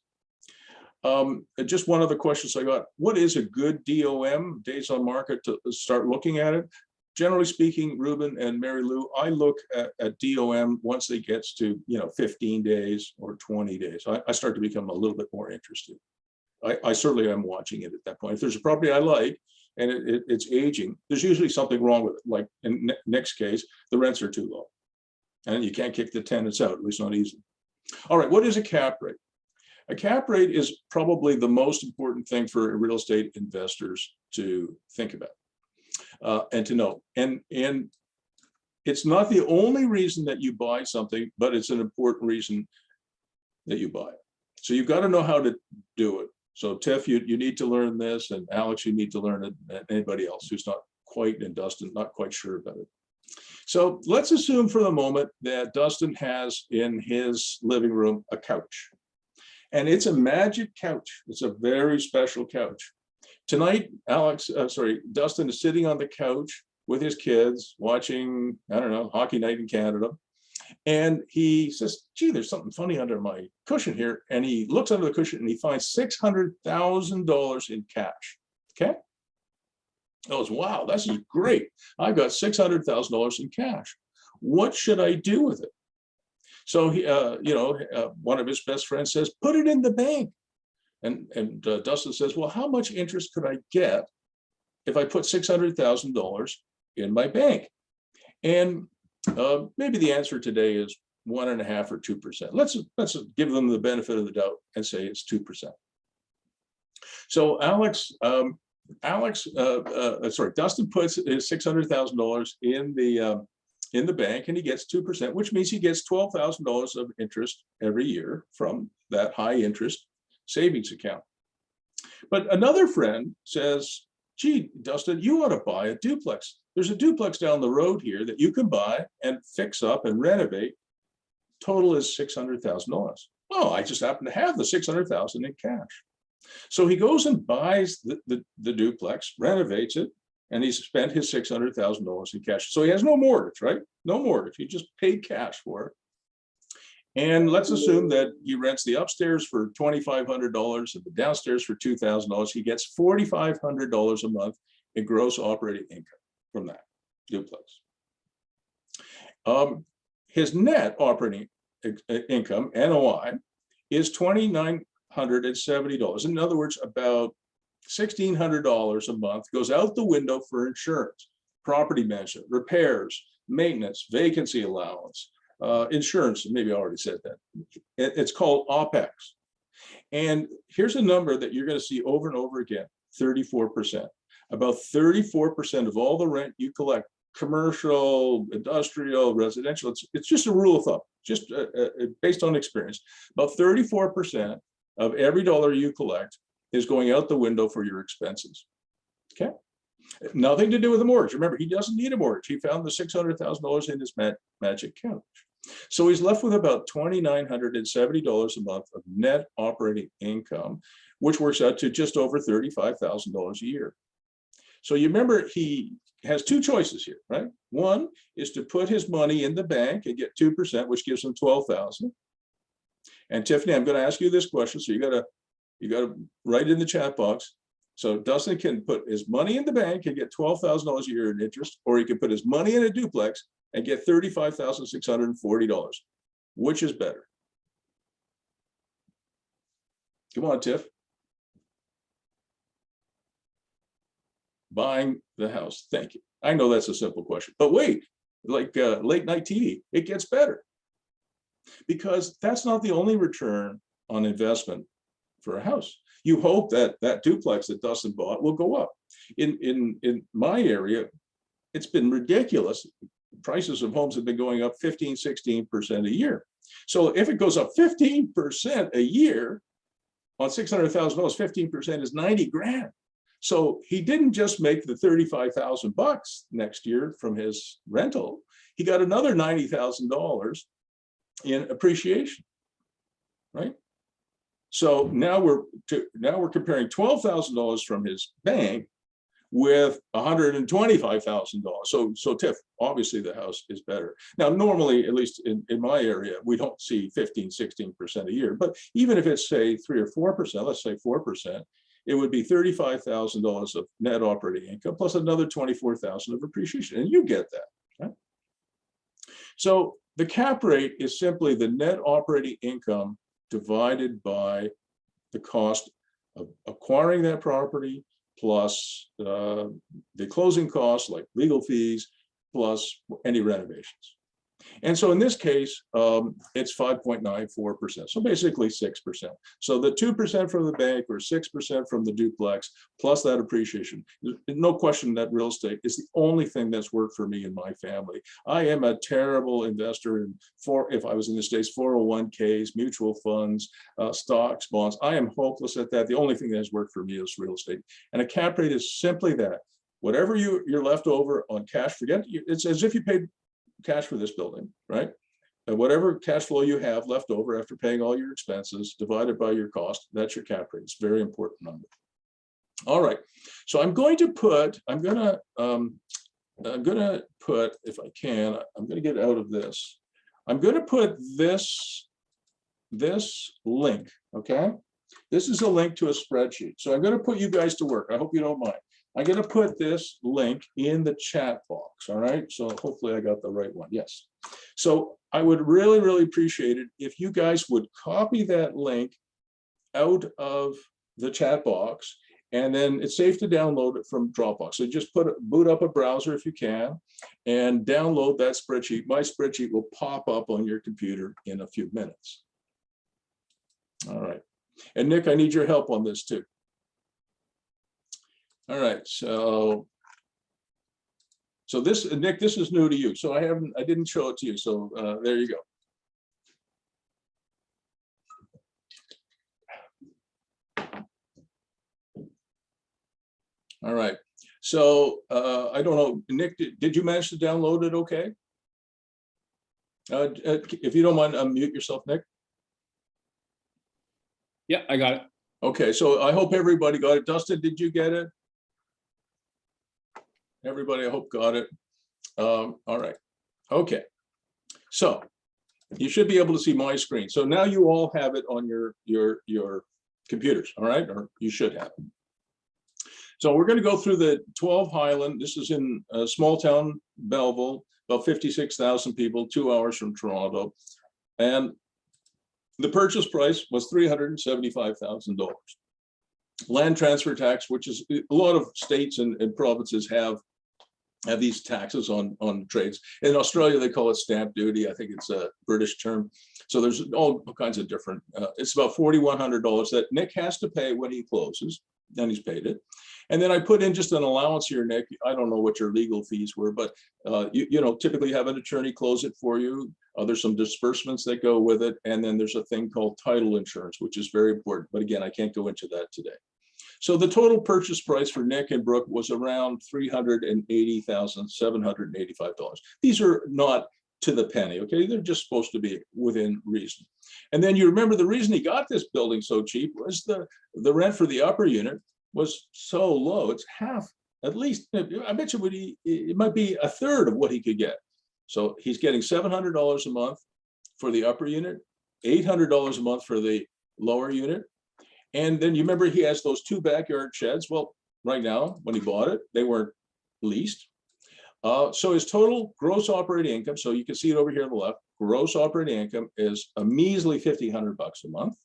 Just one other question I got. What is a good DOM, days on market, to start looking at it? Generally speaking, Ruben and Mary Lou, I look at DOM once it gets to 15 days or 20 days. I start to become a little bit more interested. I certainly am watching it at that point. If there's a property I like and it's aging, there's usually something wrong with it. Like in Nick's case, the rents are too low and you can't kick the tenants out, at least not easily. All right, what is a cap rate? A cap rate is probably the most important thing for real estate investors to think about and to know. And it's not the only reason that you buy something, but it's an important reason that you buy it. So you've got to know how to do it. So Tiff, you need to learn this, and Alex, you need to learn it, and anybody else who's not quite, and Dustin, not quite sure about it. So let's assume for the moment that Dustin has in his living room a couch. And it's a magic couch. It's a very special couch. Tonight, Dustin is sitting on the couch with his kids watching, I don't know, Hockey Night in Canada. And he says, gee, there's something funny under my cushion here. And he looks under the cushion and he finds $600,000 in cash. Okay. He goes, wow, this is great. I've got $600,000 in cash. What should I do with it? So he, one of his best friends says, put it in the bank. And Dustin says, well, how much interest could I get if I put $600,000 in my bank? And maybe the answer today is 1.5 or 2%. Let's give them the benefit of the doubt and say it's 2%. So Dustin puts his $600,000 in the bank, and he gets 2%, which means he gets $12,000 of interest every year from that high interest savings account. But another friend says, gee, Dustin, you ought to buy a duplex. There's a duplex down the road here that you can buy and fix up and renovate. Total is $600,000. Oh, I just happen to have the $600,000 in cash. So he goes and buys the duplex, renovates it, and he's spent his $600,000 in cash. So he has no mortgage, right? No mortgage. He just paid cash for it. And let's assume that he rents the upstairs for $2,500 and the downstairs for $2,000. He gets $4,500 a month in gross operating income from that duplex. His net operating income, NOI, is $2,970. In other words, about $1,600 a month goes out the window for insurance, property management, repairs, maintenance, vacancy allowance, insurance. Maybe I already said that. It's called OPEX. And here's a number that you're going to see over and over again, 34%. About 34% of all the rent you collect, commercial, industrial, residential, it's just a rule of thumb, just based on experience. About 34% of every dollar you collect is going out the window for your expenses. Okay. Nothing to do with the mortgage. Remember, he doesn't need a mortgage. He found the $600,000 in his magic couch. So he's left with about $2,970 a month of net operating income, which works out to just over $35,000 a year. So you remember, he has two choices here, right? One is to put his money in the bank and get 2%, which gives him $12,000. And Tiffany, I'm going to ask you this question, so you got to write in the chat box. So Dustin can put his money in the bank and get $12,000 a year in interest, or he can put his money in a duplex and get $35,640. Which is better? Come on, Tiff. Buying the house. Thank you. I know that's a simple question, but wait, like late night TV, it gets better, because that's not the only return on investment for a house. You hope that that duplex that Dustin bought will go up. In my area, it's been ridiculous. Prices of homes have been going up 15, 16% a year. So if it goes up 15% a year on $600,000, 15% is 90 grand. So he didn't just make the 35,000 bucks next year from his rental. He got another $90,000 in appreciation, right? So now we're comparing $12,000 from his bank with $125,000. So Tiff, obviously the house is better. Now, normally, at least in my area, we don't see 15, 16% a year, but even if it's say 3 or 4%, let's say 4%, it would be $35,000 of net operating income plus another $24,000 of appreciation, and you get that, right? So the cap rate is simply the net operating income divided by the cost of acquiring that property plus the closing costs like legal fees plus any renovations. And so in this case, it's 5.94%. So basically 6%. So the 2% from the bank or 6% from the duplex, plus that appreciation, no question that real estate is the only thing that's worked for me and my family. I am a terrible investor in, if I was in the States, 401ks, mutual funds, stocks, bonds. I am hopeless at that. The only thing that has worked for me is real estate. And a cap rate is simply that. Whatever you're left over on cash, forget, it's as if you paid cash for this building, right? And whatever cash flow you have left over after paying all your expenses divided by your cost, that's your cap rate. It's a very important number. All right, so I'm going to put, I'm gonna put, if I can, I'm gonna get out of this. I'm gonna put this link, okay? This is a link to a spreadsheet. So I'm gonna put you guys to work. I hope you don't mind. I'm going to put this link in the chat box. All right. So hopefully I got the right one. Yes. So I would really, really appreciate it if you guys would copy that link out of the chat box, and then it's safe to download it from Dropbox. So just boot up a browser if you can and download that spreadsheet. My spreadsheet will pop up on your computer in a few minutes. All right. And Nick, I need your help on this too. All right, so this, Nick, this is new to you. So I didn't show it to you. So there you go. All right. So I don't know, Nick, did you manage to download it okay? If you don't mind, unmute yourself, Nick. Yeah, I got it. Okay, so I hope everybody got it. Dustin, did you get it? Everybody, I hope, got it. All right. Okay. So you should be able to see my screen. So now you all have it on your computers, all right? Or you should have it. So we're going to go through the 12 Highland. This is in a small town, Belleville, about 56,000 people, 2 hours from Toronto. And the purchase price was $375,000. Land transfer tax, which is a lot of states and provinces have these taxes on trades. In Australia, they call it stamp duty. I think it's a British term. So there's all kinds of different, it's about $4,100 that Nick has to pay when he closes, and he's paid it. And then I put in just an allowance here, Nick. I don't know what your legal fees were, but you know, typically have an attorney close it for you. There's some disbursements that go with it. And then there's a thing called title insurance, which is very important. But again, I can't go into that today. So the total purchase price for Nick and Brooke was around $380,785. These are not to the penny, okay? They're just supposed to be within reason. And then you remember the reason he got this building so cheap was the rent for the upper unit was so low. It's half, at least, I bet you it might be a third of what he could get. So he's getting $700 a month for the upper unit, $800 a month for the lower unit. And then you remember he has those 2 backyard sheds. Well, right now, when he bought it, they weren't leased. So his total gross operating income, so you can see it over here on the left, gross operating income is a measly $1,500 a month.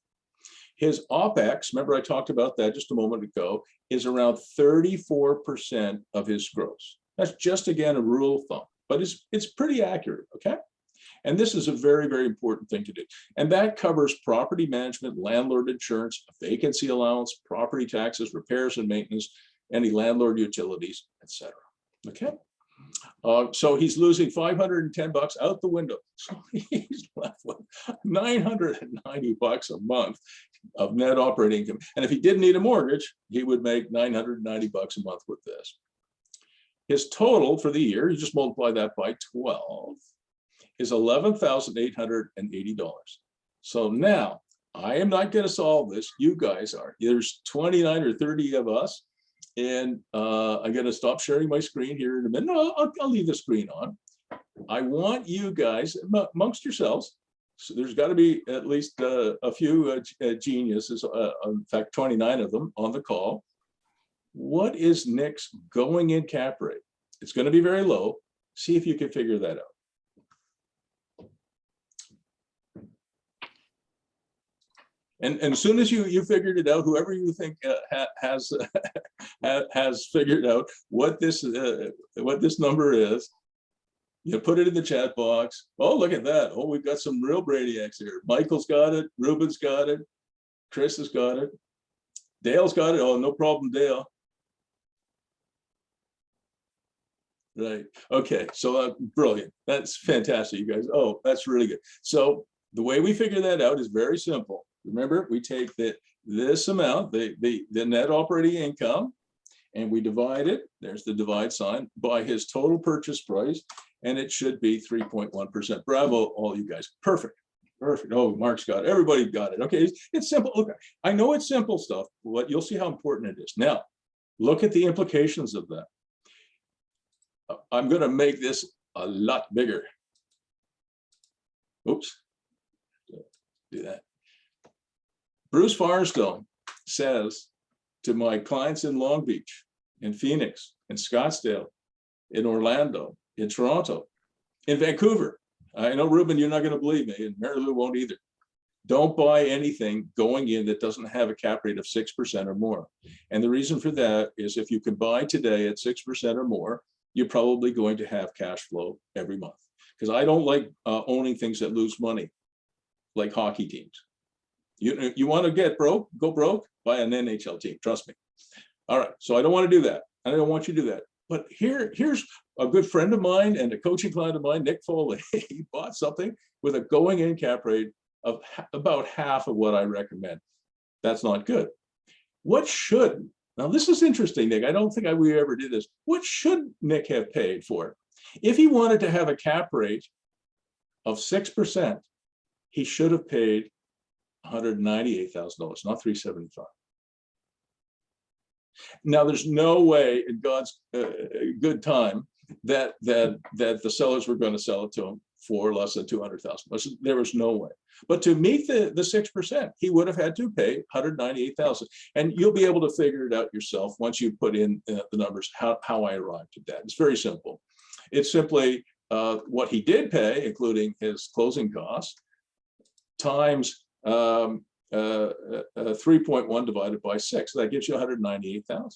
His OPEX, remember I talked about that just a moment ago, is around 34% of his gross. That's just, again, a rule of thumb, but it's pretty accurate, okay? And this is a very, very important thing to do. And that covers property management, landlord insurance, vacancy allowance, property taxes, repairs and maintenance, any landlord utilities, etc. Okay. So he's losing $510 out the window. So he's left with $990 a month of net operating income. And if he didn't need a mortgage, he would make $990 a month with this. His total for the year, you just multiply that by 12, is $11,880. So now I am not going to solve this. You guys are. There's 29 or 30 of us. And I'm going to stop sharing my screen here in a minute. No, I'll leave the screen on. I want you guys, amongst yourselves, so there's got to be at least a few geniuses, in fact, 29 of them on the call. What is Nick's going in cap rate? It's going to be very low. See if you can figure that out. And as soon as you figured it out, whoever you think has figured out what this number is, You put it in the chat box. Oh, look at that. Oh, we've got some real brainiacs here. Michael's got it. Ruben's got it. Chris has got it. Dale's got it. Oh, no problem, Dale. Right. Okay. So brilliant. That's fantastic, you guys. Oh, that's really good. So the way we figure that out is very simple. Remember, we take this amount, the net operating income, and we divide it. There's the divide sign by his total purchase price, and it should be 3.1%. Bravo, all you guys. Perfect. Perfect. Oh, Mark's got it. Everybody got it. Okay. It's simple. Look, I know it's simple stuff, but you'll see how important it is. Now, look at the implications of that. I'm going to make this a lot bigger. Oops. Do that. Bruce Firestone says to my clients in Long Beach, in Phoenix, in Scottsdale, in Orlando, in Toronto, in Vancouver. I know, Ruben, you're not going to believe me, and Mary Lou won't either. Don't buy anything going in that doesn't have a cap rate of 6% or more. And the reason for that is if you can buy today at 6% or more, you're probably going to have cash flow every month. Because I don't like owning things that lose money, like hockey teams. You want to get broke, go broke, buy an NHL team, trust me. All right, so I don't want to do that. I don't want you to do that. But here's a good friend of mine and a coaching client of mine, Nick Foley. He bought something with a going in cap rate of about half of what I recommend. That's not good. What should, now this is interesting, Nick, I don't think we ever did this. What should Nick have paid for it? If he wanted to have a cap rate of 6%, he should have paid $198,000, not $375,000. Now, there's no way in God's good time that the sellers were going to sell it to him for less than $200,000. There was no way. But to meet the 6%, he would have had to pay $198,000. And you'll be able to figure it out yourself once you put in the numbers, how I arrived at that. It's very simple. It's simply what he did pay, including his closing costs, times 3.1 divided by 6. That gives you 198,000.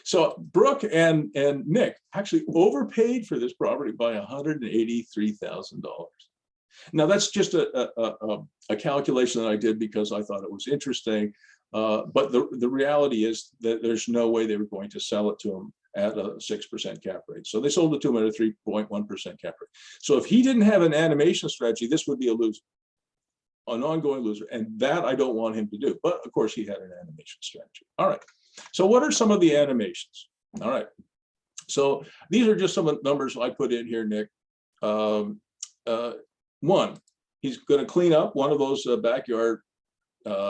So Brooke and Nick actually overpaid for this property by $183,000. Now that's just a calculation that I did because I thought it was interesting. But the reality is that there's no way they were going to sell it to him at a 6% cap rate. So they sold it to him at a 3.1% cap rate. So if he didn't have an animation strategy, this would be a loser, an ongoing loser. And that I don't want him to do. But of course he had an animation strategy. All right. So what are some of the animations? All right. So these are just some of the numbers I put in here, Nick. One, he's going to clean up one of those backyard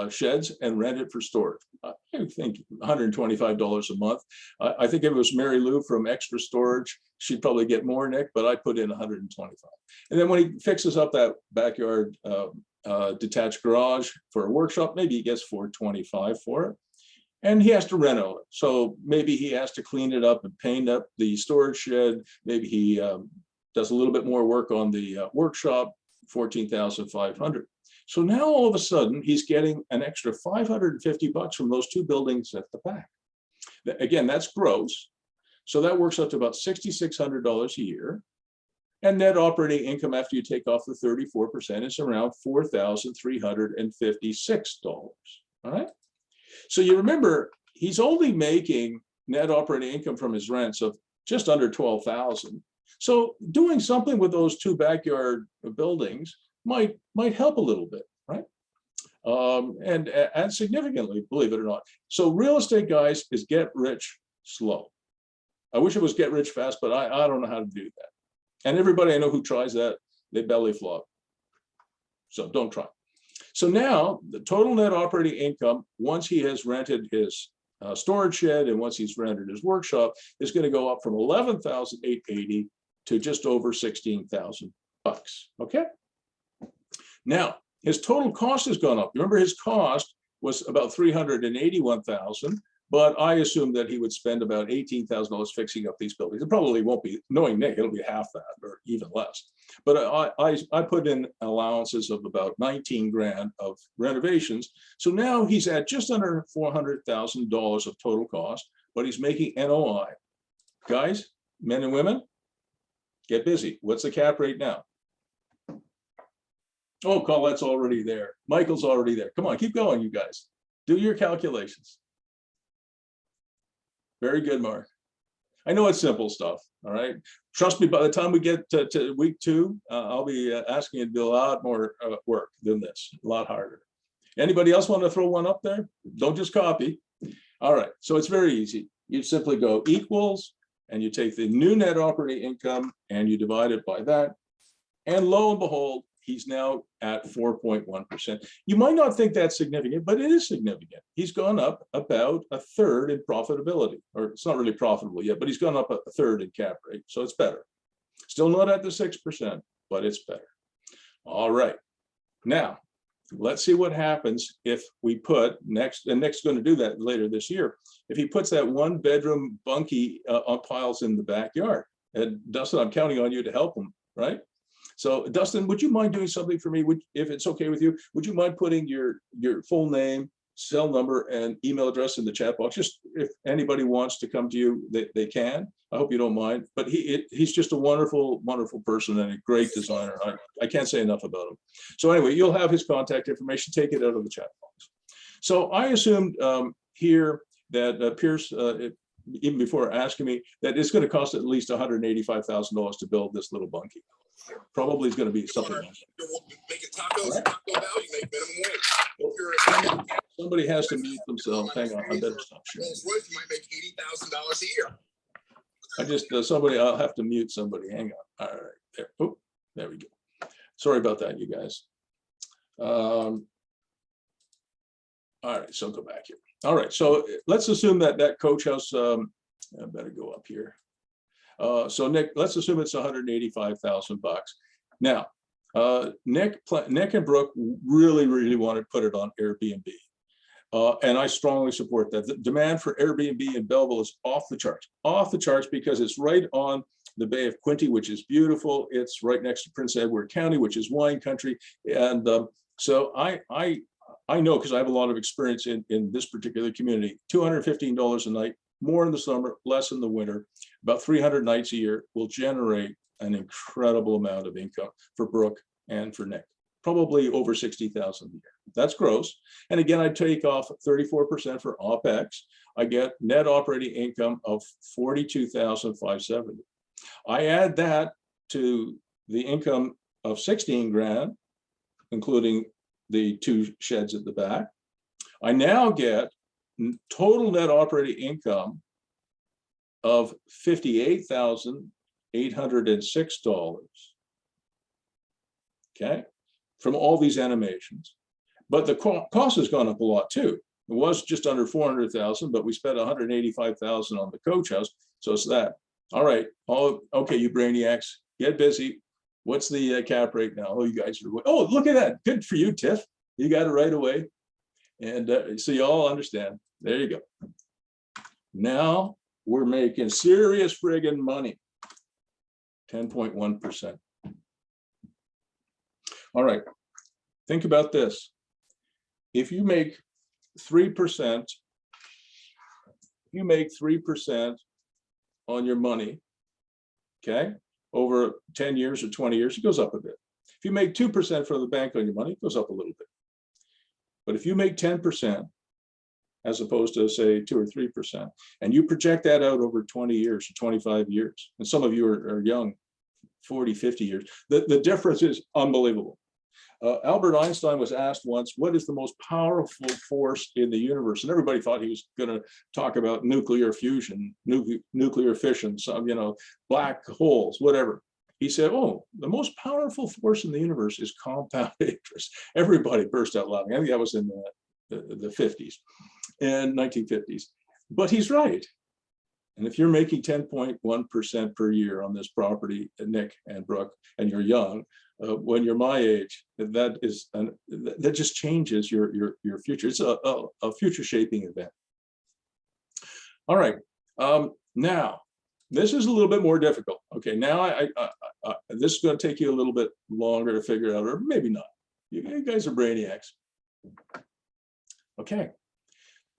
sheds and rent it for storage. I think $125 a month. I think if it was Mary Lou from Extra Storage, she'd probably get more, Nick, but I put in $125. And then when he fixes up that backyard detached garage for a workshop, maybe he gets $425 for it. And he has to reno it. So maybe he has to clean it up and paint up the storage shed. Maybe he does a little bit more work on the workshop, $14,500. So now all of a sudden he's getting an extra $550 from those two buildings at the back. Again, that's gross. So that works out to about $6,600 a year. And net operating income after you take off the 34% is around $4,356. All right. So you remember, he's only making net operating income from his rents of just under $12,000. So doing something with those two backyard buildings might help a little bit, right? And significantly, believe it or not. So real estate, guys, is get rich slow. I wish it was get rich fast, but I don't know how to do that. And everybody I know who tries that, they belly flop. So don't try. So now the total net operating income, once he has rented his storage shed and once he's rented his workshop, is going to go up from $11,880 to just over $16,000. Okay. Now his total cost has gone up. Remember, his cost was about $381,000, but I assumed that he would spend about $18,000 fixing up these buildings. It probably won't be, knowing Nick, it'll be half that or even less. But I put in allowances of about 19 grand of renovations. So now he's at just under $400,000 of total cost, but he's making NOI. Guys, men and women, Get busy. What's the cap rate now? Oh, Colette's already there. Michael's already there. Come on, keep going, you guys. Do your calculations. Very good, Mark. I know it's simple stuff, all right? Trust me, by the time we get to week 2, I'll be asking you to do a lot more work than this, a lot harder. Anybody else want to throw one up there? Don't just copy. All right, so it's very easy. You simply go equals, and you take the new net operating income and you divide it by that. And lo and behold, he's now at 4.1%. You might not think that's significant, but it is significant. He's gone up about a third in profitability, or it's not really profitable yet, but he's gone up a third in cap rate. So it's better. Still not at the 6%, but it's better. All right. Now, let's see what happens if we put next, and Nick's going to do that later this year. If he puts that 1-bedroom bunkie on piles in the backyard. And Dustin, I'm counting on you to help him, right? So Dustin, would you mind doing something for me? If it's okay with you, would you mind putting your full name, cell number, and email address in the chat box? Just if anybody wants to come to you, they can. I hope you don't mind. But he's just a wonderful, wonderful person and a great designer. I can't say enough about him. So anyway, you'll have his contact information. Take it out of the chat box. So I assumed here that Pierce, even before asking me, that it's going to cost at least $185,000 to build this little bunkie. Probably is going to be something else. Making tacos, right. Taco Bell, you make minimum wage. Somebody has to mute themselves. Hang on, I better stop sharing. You might make $80,000 a year. I just somebody. I'll have to mute somebody. Hang on. All right, there. Oh, there we go. Sorry about that, you guys. All right, so go back here. All right, so let's assume that coach house. I better go up here. So Nick, let's assume it's $185,000. Now, Nick and Brooke really want to put it on Airbnb. And I strongly support that. The demand for Airbnb in Belleville is off the charts because it's right on the Bay of Quinte, which is beautiful. It's right next to Prince Edward County, which is wine country. And so I know, because I have a lot of experience in this particular community, $215 a night, more in the summer, less in the winter, about 300 nights a year will generate an incredible amount of income for Brooke and for Nick, probably over $60,000 a year. That's gross. And again, I take off 34% for OPEX. I get net operating income of $42,570. I add that to the income of 16 grand, including the 2 sheds at the back. I now get total net operating income of $58,806. Okay, from all these animations. But the cost has gone up a lot too. It was just under 400,000, but we spent 185,000 on the coach house. So it's that. All right. Oh, okay, you brainiacs, get busy. What's the cap rate now? Oh, you guys are, oh, look at that. Good for you, Tiff. You got it right away. And so you all understand. There you go. Now we're making serious friggin' money. 10.1%. All right. Think about this. If you make 3%, you make 3% on your money, okay, over 10 years or 20 years, it goes up a bit. If you make 2% for the bank on your money, it goes up a little bit. But if you make 10%, as opposed to say 2 or 3%, and you project that out over 20 years or 25 years, and some of you are young, 40, 50 years, the difference is unbelievable. Albert Einstein was asked once, what is the most powerful force in the universe? And everybody thought he was going to talk about nuclear fusion, nuclear fission, some, black holes, whatever. He said, oh, the most powerful force in the universe is compound interest. Everybody burst out laughing. I think that was in the 50s and 1950s. But he's right. And if you're making 10.1% per year on this property, Nick and Brooke, and you're young, when you're my age, that just changes your future. It's a future shaping event. All right. Now, this is a little bit more difficult. Okay, now this is going to take you a little bit longer to figure out, or maybe not. You guys are brainiacs. Okay.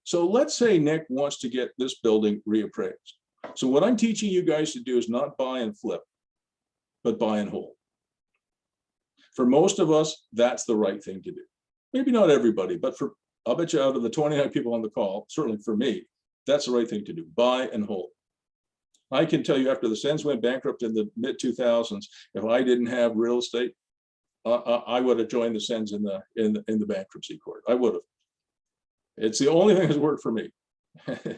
So let's say Nick wants to get this building reappraised. So what I'm teaching you guys to do is not buy and flip. but buy and hold. For most of us, that's the right thing to do. Maybe not everybody, but I'll bet you out of the 29 people on the call, certainly for me, that's the right thing to do, buy and hold. I can tell you after the Sens went bankrupt in the mid 2000s, if I didn't have real estate, I would have joined the Sens in the bankruptcy court. I would have. It's the only thing that's worked for me.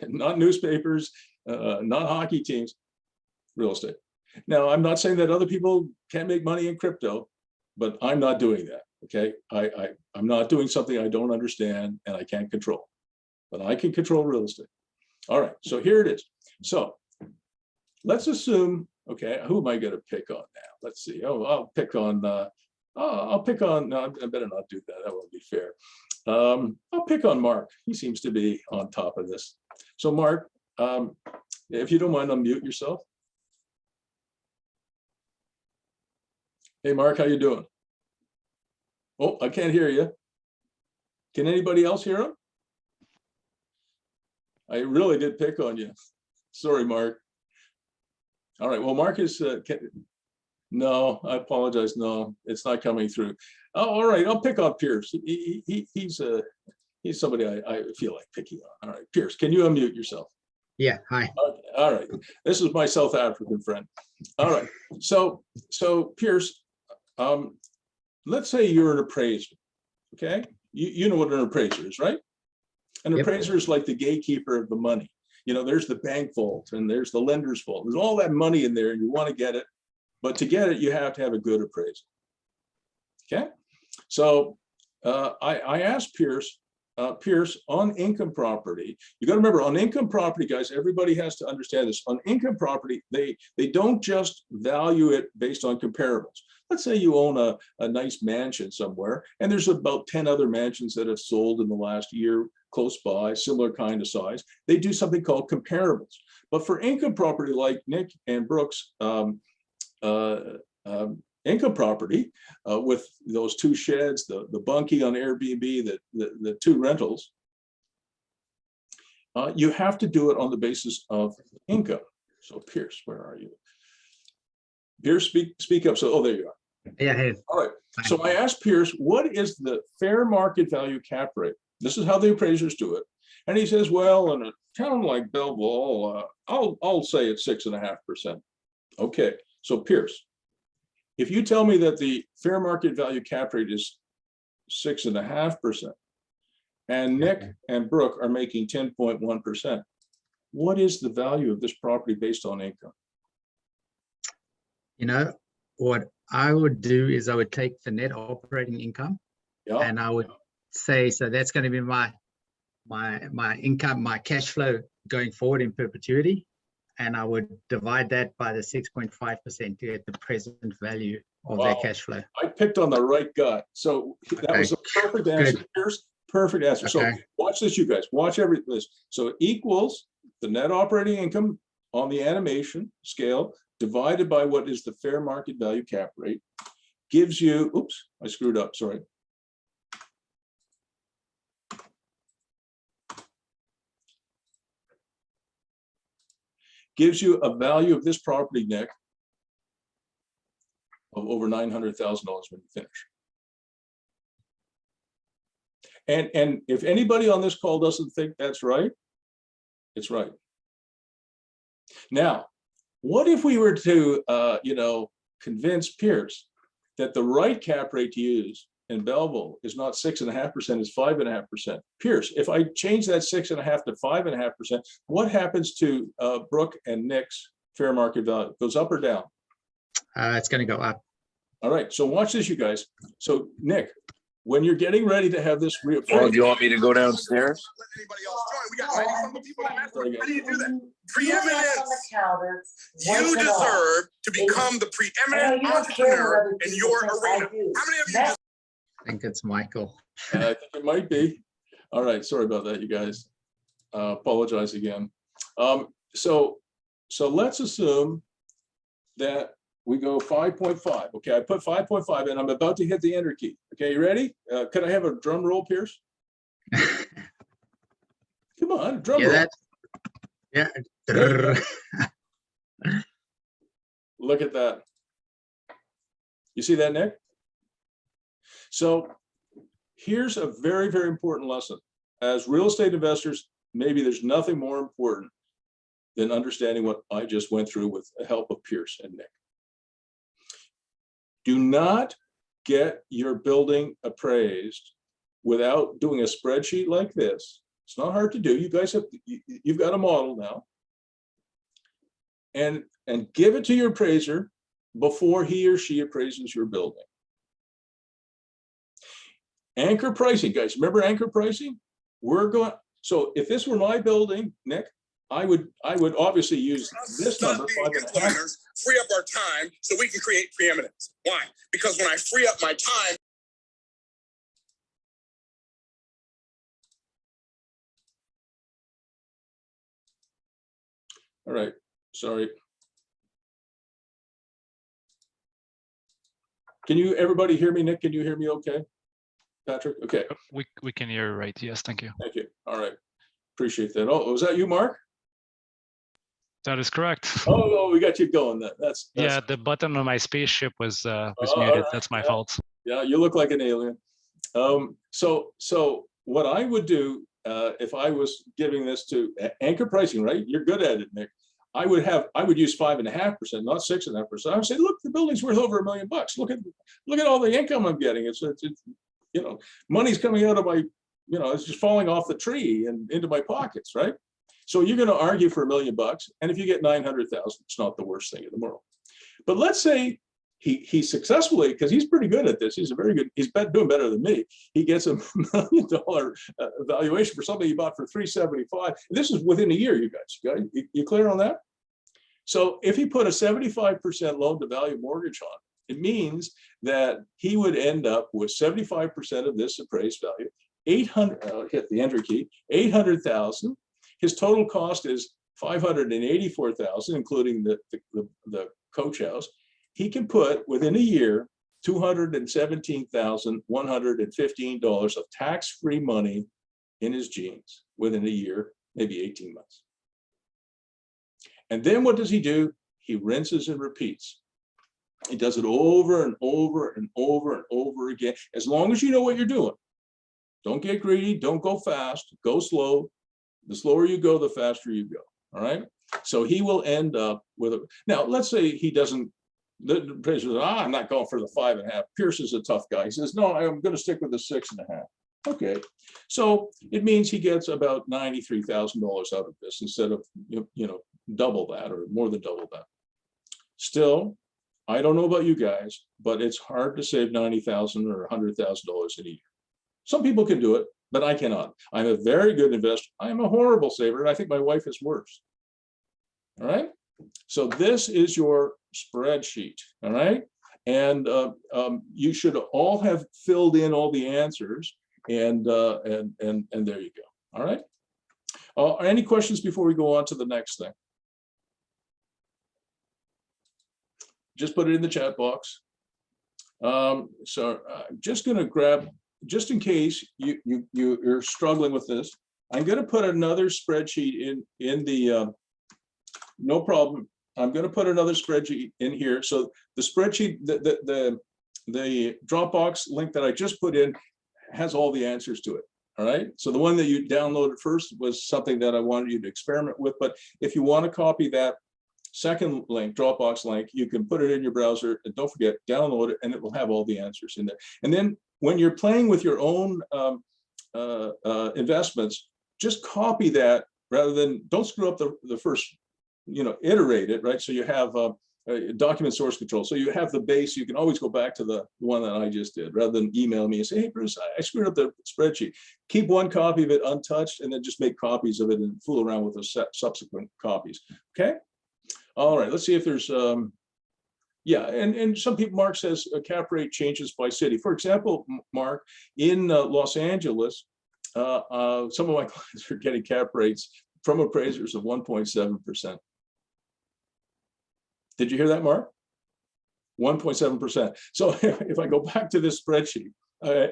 Not newspapers, not hockey teams, real estate. Now, I'm not saying that other people can't make money in crypto, but I'm not doing that. Okay, I'm not doing something I don't understand and I can't control, but I can control real estate. All right, so here it is. So let's assume, okay, who am I going to pick on now? Let's see. Oh, I'll pick on. No, I better not do that. That won't be fair. I'll pick on Mark. He seems to be on top of this. So Mark, if you don't mind, unmute yourself. Hey, Mark, how you doing? Oh, I can't hear you. Can anybody else hear him? I really did pick on you. Sorry, Mark. All right, well, Mark is, no, I apologize. No, it's not coming through. Oh, all right, I'll pick on Pierce. He's somebody I feel like picking on. All right, Pierce, can you unmute yourself? Yeah, hi. Okay, all right, this is my South African friend. All right, so Pierce, let's say you're an appraiser, okay? You know what an appraiser is, right? An Yep. appraiser is like the gatekeeper of the money. You know, there's the bank vault and there's the lender's vault. There's all that money in there and you want to get it, but to get it, you have to have a good appraisal. Okay, so I asked Pierce, Pierce, on income property, you got to remember on income property, guys, everybody has to understand this. On income property, they don't just value it based on comparables. Let's say you own a nice mansion somewhere and there's about 10 other mansions that have sold in the last year close by, similar kind of size. They do something called comparables. But for income property like Nick and Brooks, income property with those 2 sheds, the bunkie on Airbnb, the 2 rentals, you have to do it on the basis of income. So Pierce, where are you? Pierce, speak up. So, oh, there you are. Yeah, hey. All right. So I asked Pierce, what is the fair market value cap rate? This is how the appraisers do it. And he says, well, in a town like Belleville, I'll say it's 6.5%. Okay. So Pierce, if you tell me that the fair market value cap rate is 6.5%, and Nick and Brooke are making 10.1%, what is the value of this property based on income? You know, what I would do is I would take the net operating income and I would say, so that's going to be my income, my cash flow going forward in perpetuity. And I would divide that by the 6.5% to get the present value of that cash flow. I picked on the right guy. So that was a perfect answer. Here's perfect answer. So watch this, you guys. Watch this. So it equals the net operating income on the animation scale divided by what is the fair market value cap rate gives you, oops, I screwed up, sorry. Gives you a value of this property, Nick, of over $900,000 when you finish. And if anybody on this call doesn't think that's right, it's right. Now, what if we were to, convince Pierce that the right cap rate to use in Belleville is not 6.5%, it's 5.5%. Pierce, if I change that 6.5 to 5.5%, what happens to Brooke and Nick's fair market value? Goes up or down? It's going to go up. All right, so watch this, you guys. So Nick, when you're getting ready to have this Well, do you want me to go downstairs? Let anybody else join. We got 90 people in that. How do you do that? Preeminence. You deserve to become the preeminent entrepreneur in your arena. How many of you just I think it's Michael. I think it might be. All right, sorry about that, you guys. Apologize again. So let's assume that we go 5.5. Okay, I put 5.5 and I'm about to hit the enter key. Okay, you ready? Could I have a drum roll, Pierce? Come on, drum roll. Yeah. Look at that. You see that, Nick? So here's a very, very important lesson. As real estate investors, maybe there's nothing more important than understanding what I just went through with the help of Pierce and Nick. Do not get your building appraised without doing a spreadsheet like this. It's not hard to do. You guys have, you've got a model now. And give it to your appraiser before he or she appraises your building. Anchor pricing, guys, remember anchor pricing? We're going, so if this were my building, Nick, I would obviously use this number. Implementers free up our time so we can create preeminence. Why? Because when I free up my time. All right, sorry. Can you, everybody hear me? Nick, can you hear me okay? Patrick, okay. We can hear you right, yes, thank you. Thank you, all right. Appreciate that. Oh, was that you, Mark? That is correct. Oh, we got you going. That's yeah, the button on my spaceship was muted, right. That's my fault. Yeah, you look like an alien. So what I would do if I was giving this to anchor pricing, right? You're good at it, Nick. I would use 5.5%, not 6.5%. I would say, look, the building's worth over $1 million. Look at all the income I'm getting. It's you know, money's coming out of my, you know, it's just falling off the tree and into my pockets, right? So you're going to argue for $1 million, and if you get 900,000, it's not the worst thing in the world. But let's say he successfully, because he's pretty good at this. He's doing better than me. He gets $1 million valuation for something he bought for $375. This is within a year, you guys. You clear on that? So if he put a 75% loan to value mortgage on, it means that he would end up with 75% of this appraised value, 800. Hit the enter key, 800,000. His total cost is 584,000, including the coach house. He can put within a year $217,115 of tax-free money in his jeans within a year, maybe 18 months. And then what does he do? He rinses and repeats. He does it over and over and over and over again. As long as you know what you're doing. Don't get greedy, don't go fast, go slow. The slower you go, the faster you go, all right? So he will end up with a, now let's say he doesn't, the appraiser says, I'm not going for the 5.5. Pierce is a tough guy. He says, no, I'm gonna stick with the 6.5. Okay, so it means he gets about $93,000 out of this instead of, you know, double that or more than double that. Still, I don't know about you guys, but it's hard to save $90,000 or $100,000 in a year. Some people can do it, but I cannot. I'm a very good investor. I am a horrible saver, and I think my wife is worse. All right. So this is your spreadsheet. All right. And you should all have filled in all the answers, and there you go. All right. Any questions before we go on to the next thing? Just put it in the chat box. So I'm just going to grab, just in case you're struggling with this, I'm going to put another spreadsheet in the, no problem. I'm going to put another spreadsheet in here. So the spreadsheet, the Dropbox link that I just put in has all the answers to it. All right. So the one that you downloaded first was something that I wanted you to experiment with. But if you want to copy that second link, Dropbox link, you can put it in your browser, and don't forget, download it, and it will have all the answers in there. And then when you're playing with your own investments, just copy that rather than, don't screw up the first, you know, iterate it, right? So you have a document source control. So you have the base, you can always go back to the one that I just did, rather than email me and say, hey, Bruce, I screwed up the spreadsheet. Keep one copy of it untouched, and then just make copies of it and fool around with the subsequent copies, okay? All right, let's see if there's, yeah, and some people, Mark says a cap rate changes by city. For example, Mark, in Los Angeles, some of my clients are getting cap rates from appraisers of 1.7%. Did you hear that, Mark? 1.7%. So if I go back to this spreadsheet,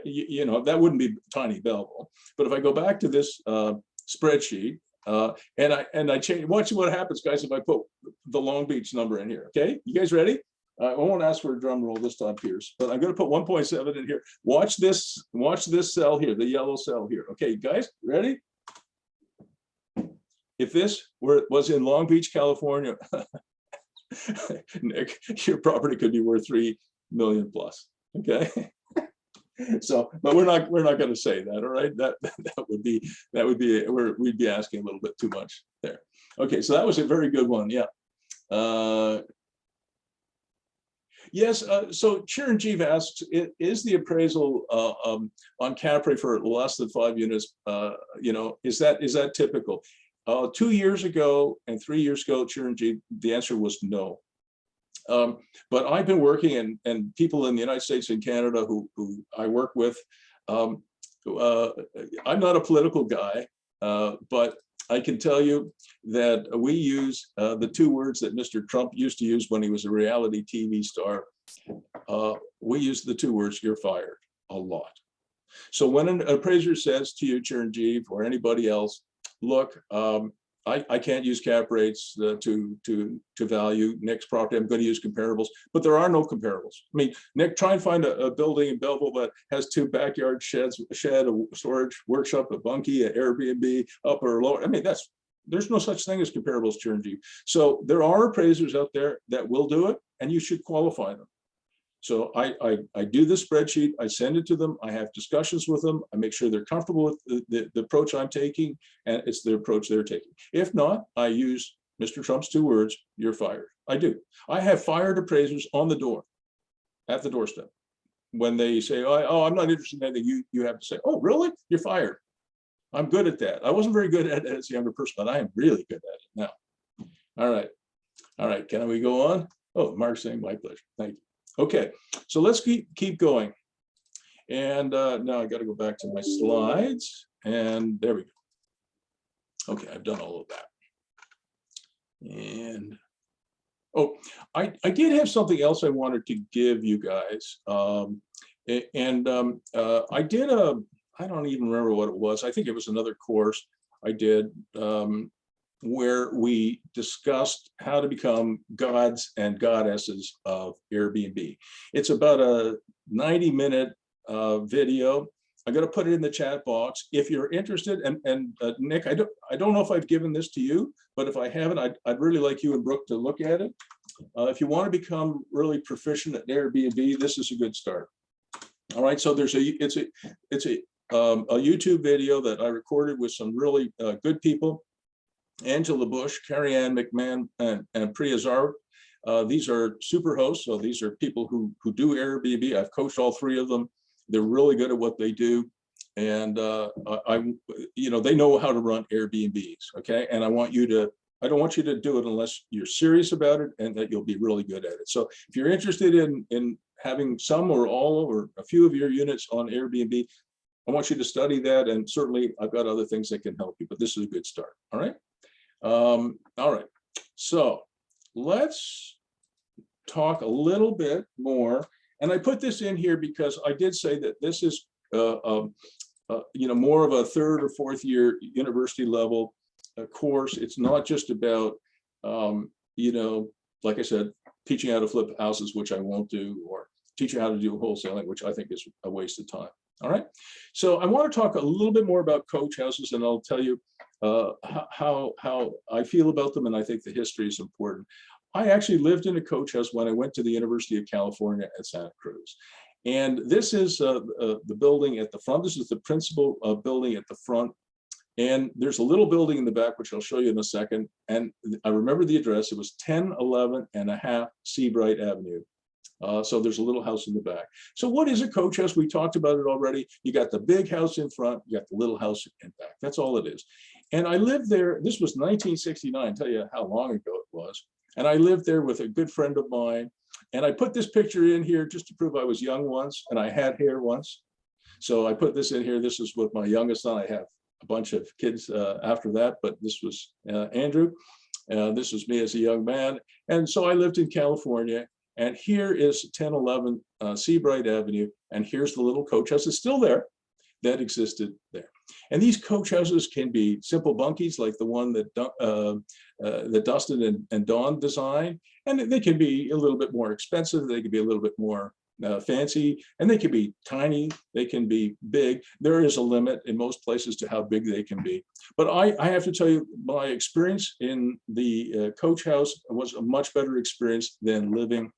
you know, that wouldn't be tiny Belleville. But if I go back to this spreadsheet, and I change, watch what happens, guys, if I put the Long Beach number in here. Okay, you guys ready? I won't ask for a drum roll this time, Pierce, but I'm going to put 1.7 in here. Watch this cell here, the yellow cell here. Okay, guys, ready? If this was in Long Beach, California, Nick, your property could be worth 3 million plus. Okay. So, but we're not going to say that. All right. That would be we'd be asking a little bit too much there. Okay. So that was a very good one. Yeah. Yes. So Chiranjeev asks, is the appraisal on cap rate for less than 5 units, is that typical? 2 years ago and 3 years ago, Chiranjeev, the answer was no. But I've been working, and people in the United States and Canada who I work with, I'm not a political guy, but I can tell you that we use the 2 words that Mr. Trump used to use when he was a reality TV star. We use the 2 words, you're fired, a lot. So when an appraiser says to you, Chiranjeev, or anybody else, look, I can't use cap rates to value Nick's property. I'm going to use comparables, but there are no comparables. I mean, Nick, try and find a building in Belleville that has 2 backyard sheds, a shed, a storage workshop, a bunkie, an Airbnb, upper or lower. I mean, there's no such thing as comparables, Chiranjeev. So there are appraisers out there that will do it, and you should qualify them. So I do the spreadsheet, I send it to them, I have discussions with them, I make sure they're comfortable with the approach I'm taking, and it's the approach they're taking. If not, I use Mr. Trump's 2 words, you're fired. I do. I have fired appraisers on the door, at the doorstep. When they say, oh, I'm not interested in anything you have to say, oh, really? You're fired. I'm good at that. I wasn't very good at it as a younger person, but I am really good at it now. All right. All right, can we go on? Oh, Mark's saying my pleasure, thank you. Okay, so let's keep going. And now I got to go back to my slides, and there we go. Okay, I've done all of that. And oh, I did have something else I wanted to give you guys. I did I don't even remember what it was. I think it was another course I did where we discussed how to become gods and goddesses of Airbnb. It's about a 90-minute video. I'm going to put it in the chat box. If you're interested, and Nick, I don't know if I've given this to you, but if I haven't, I'd really like you and Brooke to look at it. If you want to become really proficient at Airbnb, this is a good start. All right, so it's a YouTube video that I recorded with some really good people. Angela Bush, Carrie Ann McMahon, and Priya Zark. These are super hosts, so these are people who do Airbnb. I've coached all 3 of them. They're really good at what they do, and they know how to run Airbnbs. Okay, and I don't want you to do it unless you're serious about it and that you'll be really good at it. So if you're interested in having some or all or a few of your units on Airbnb, I want you to study that, and certainly I've got other things that can help you, but this is a good start. All right. All right, so let's talk a little bit more. And I put this in here because I did say that this is, more of a 3rd or 4th year university level course. It's not just about, like I said, teaching how to flip houses, which I won't do, or teaching how to do wholesaling, which I think is a waste of time. All right, so I want to talk a little bit more about coach houses, and I'll tell you how I feel about them, and I think the history is important. I actually lived in a coach house when I went to the University of California at Santa Cruz. And this is the building at the front. This is the principal building at the front. And there's a little building in the back, which I'll show you in a second. And I remember the address. It was 1011 and a half Seabright Avenue. So there's a little house in the back. So what is a coach house? We talked about it already. You got the big house in front, you got the little house in back. That's all it is. And I lived there. This was 1969. I'll tell you how long ago it was. And I lived there with a good friend of mine. And I put this picture in here just to prove I was young once and I had hair once. So I put this in here. This is with my youngest son. I have a bunch of kids after that, but this was Andrew. This was me as a young man. And so I lived in California. And here is 1011 Seabright Avenue. And here's the little coach house. It's still there. That existed there. And these coach houses can be simple bunkies like the one that Dustin and Dawn designed, and they can be a little bit more expensive. They can be a little bit more fancy, and they can be tiny, they can be big. There is a limit in most places to how big they can be. But I have to tell you, my experience in the coach house was a much better experience than living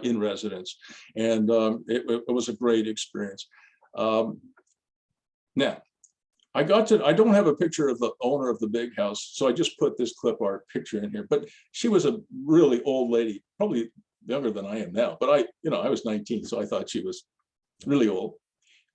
in residence. And it was a great experience. Now, I don't have a picture of the owner of the big house, so I just put this clip art picture in here, but she was a really old lady, probably younger than I am now, but I was 19, so I thought she was really old.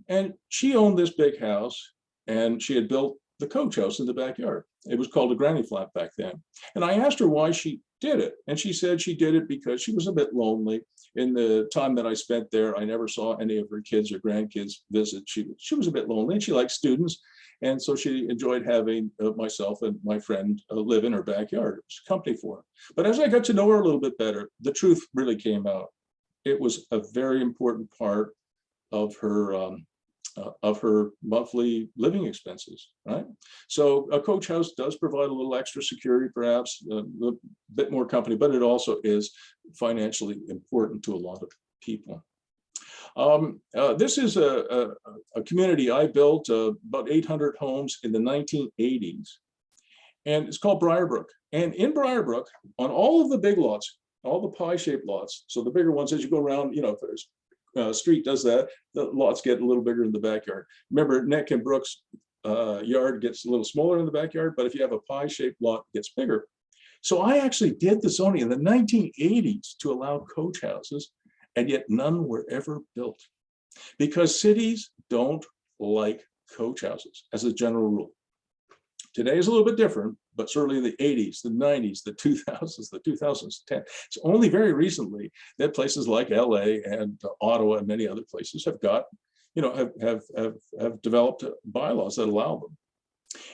And she owned this big house, and she had built the coach house in the backyard. It was called a granny flat back then. And I asked her why she did it. And she said she did it because she was a bit lonely. In the time that I spent there, I never saw any of her kids or grandkids visit. She was a bit lonely, and she liked students. And so she enjoyed having myself and my friend live in her backyard. It was company for her. But as I got to know her a little bit better, the truth really came out. It was a very important part of her monthly living expenses, right? So a coach house does provide a little extra security, perhaps a bit more company, but it also is financially important to a lot of people. This is a community I built, about 800 homes in the 1980s, and it's called Briarbrook. And in Briarbrook, on all of the big lots, all the pie-shaped lots, so the bigger ones, as you go around, if there's street does that, the lots get a little bigger in the backyard. Remember, Neck and Brooks yard gets a little smaller in the backyard, but if you have a pie-shaped lot, it gets bigger. So I actually did the zoning in the 1980s to allow coach houses, and yet none were ever built because cities don't like coach houses as a general rule. Today is a little bit different, but certainly in the 80s, the 90s, the 2000s, the 2010. It's only very recently that places like LA and Ottawa and many other places have got, have developed bylaws that allow them.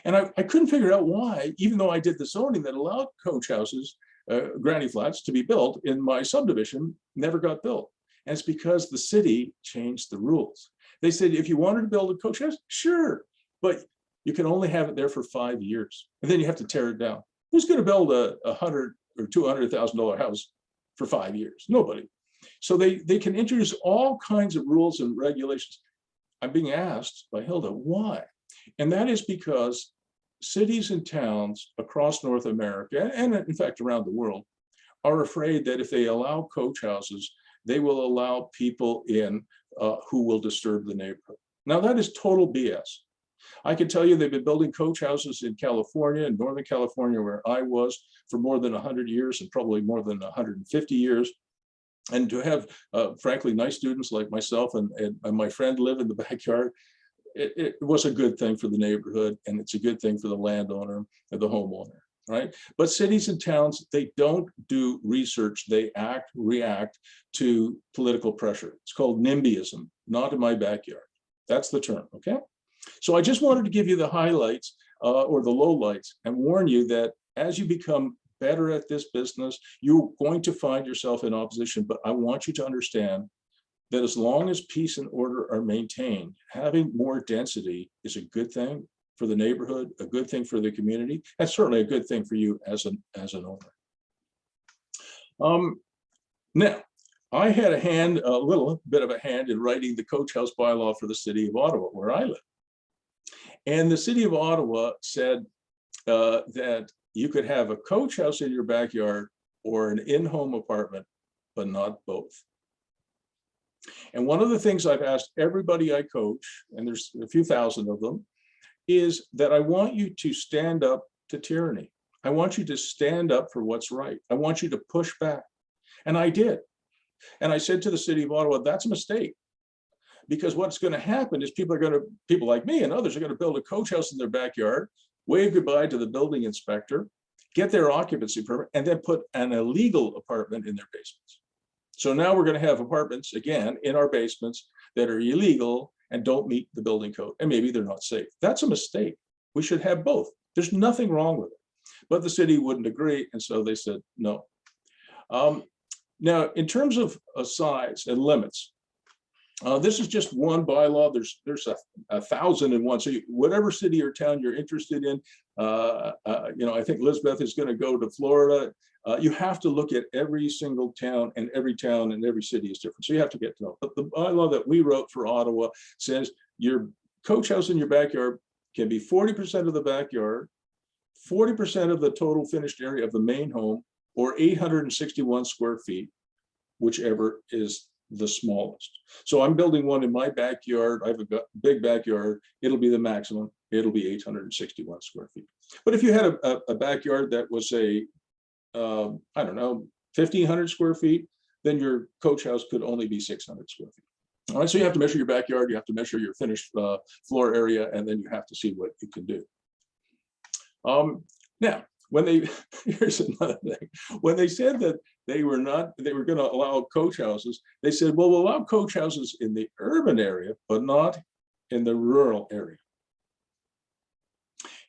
And I couldn't figure out why, even though I did the zoning that allowed coach houses, granny flats to be built in my subdivision, never got built. And it's because the city changed the rules. They said, if you wanted to build a coach house, sure, but you can only have it there for 5 years, and then you have to tear it down. Who's going to build a $100,000 or $200,000 house for 5 years? Nobody. So they can introduce all kinds of rules and regulations. I'm being asked by Hilda, why? And that is because cities and towns across North America, and in fact around the world, are afraid that if they allow coach houses, they will allow people in who will disturb the neighborhood. Now that is total BS. I can tell you they've been building coach houses in California, in Northern California, where I was, for more than 100 years and probably more than 150 years. And to have, frankly, nice students like myself and my friend live in the backyard, it was a good thing for the neighborhood, and it's a good thing for the landowner and the homeowner, right? But cities and towns, they don't do research, they react to political pressure. It's called NIMBYism, not in my backyard. That's the term, okay? So I just wanted to give you the highlights or the lowlights and warn you that as you become better at this business, you're going to find yourself in opposition. But I want you to understand that as long as peace and order are maintained, having more density is a good thing for the neighborhood, a good thing for the community, and certainly a good thing for you as an owner. Now, I had a little bit of a hand in writing the coach house bylaw for the city of Ottawa, where I live. And the city of Ottawa said that you could have a coach house in your backyard or an in-home apartment, but not both. And one of the things I've asked everybody I coach, and there's a few thousand of them, is that I want you to stand up to tyranny. I want you to stand up for what's right. I want you to push back. And I did. And I said to the city of Ottawa, that's a mistake. Because what's going to happen is people like me and others are going to build a coach house in their backyard, wave goodbye to the building inspector, get their occupancy permit, and then put an illegal apartment in their basements. So now we're going to have apartments, again, in our basements that are illegal and don't meet the building code, and maybe they're not safe. That's a mistake. We should have both. There's nothing wrong with it. But the city wouldn't agree, and so they said no. Now, in terms of size and limits, This is just one bylaw. There's 1,001. So whatever city or town you're interested in, I think Elizabeth is going to go to Florida. You have to look at every single town, and every city is different. So you have to get to know. But the bylaw that we wrote for Ottawa says your coach house in your backyard can be 40% of the backyard, 40% of the total finished area of the main home, or 861 square feet, whichever is the smallest. So I'm building one in my backyard. I have a big backyard. It'll be the maximum. It'll be 861 square feet. But if you had a backyard that was I don't know, 1,500 square feet, then your coach house could only be 600 square feet. All right, so you have to measure your backyard, you have to measure your finished floor area, and then you have to see what you can do. Now, here's another thing. When they said that they were going to allow coach houses, they said, well, we'll allow coach houses in the urban area, but not in the rural area.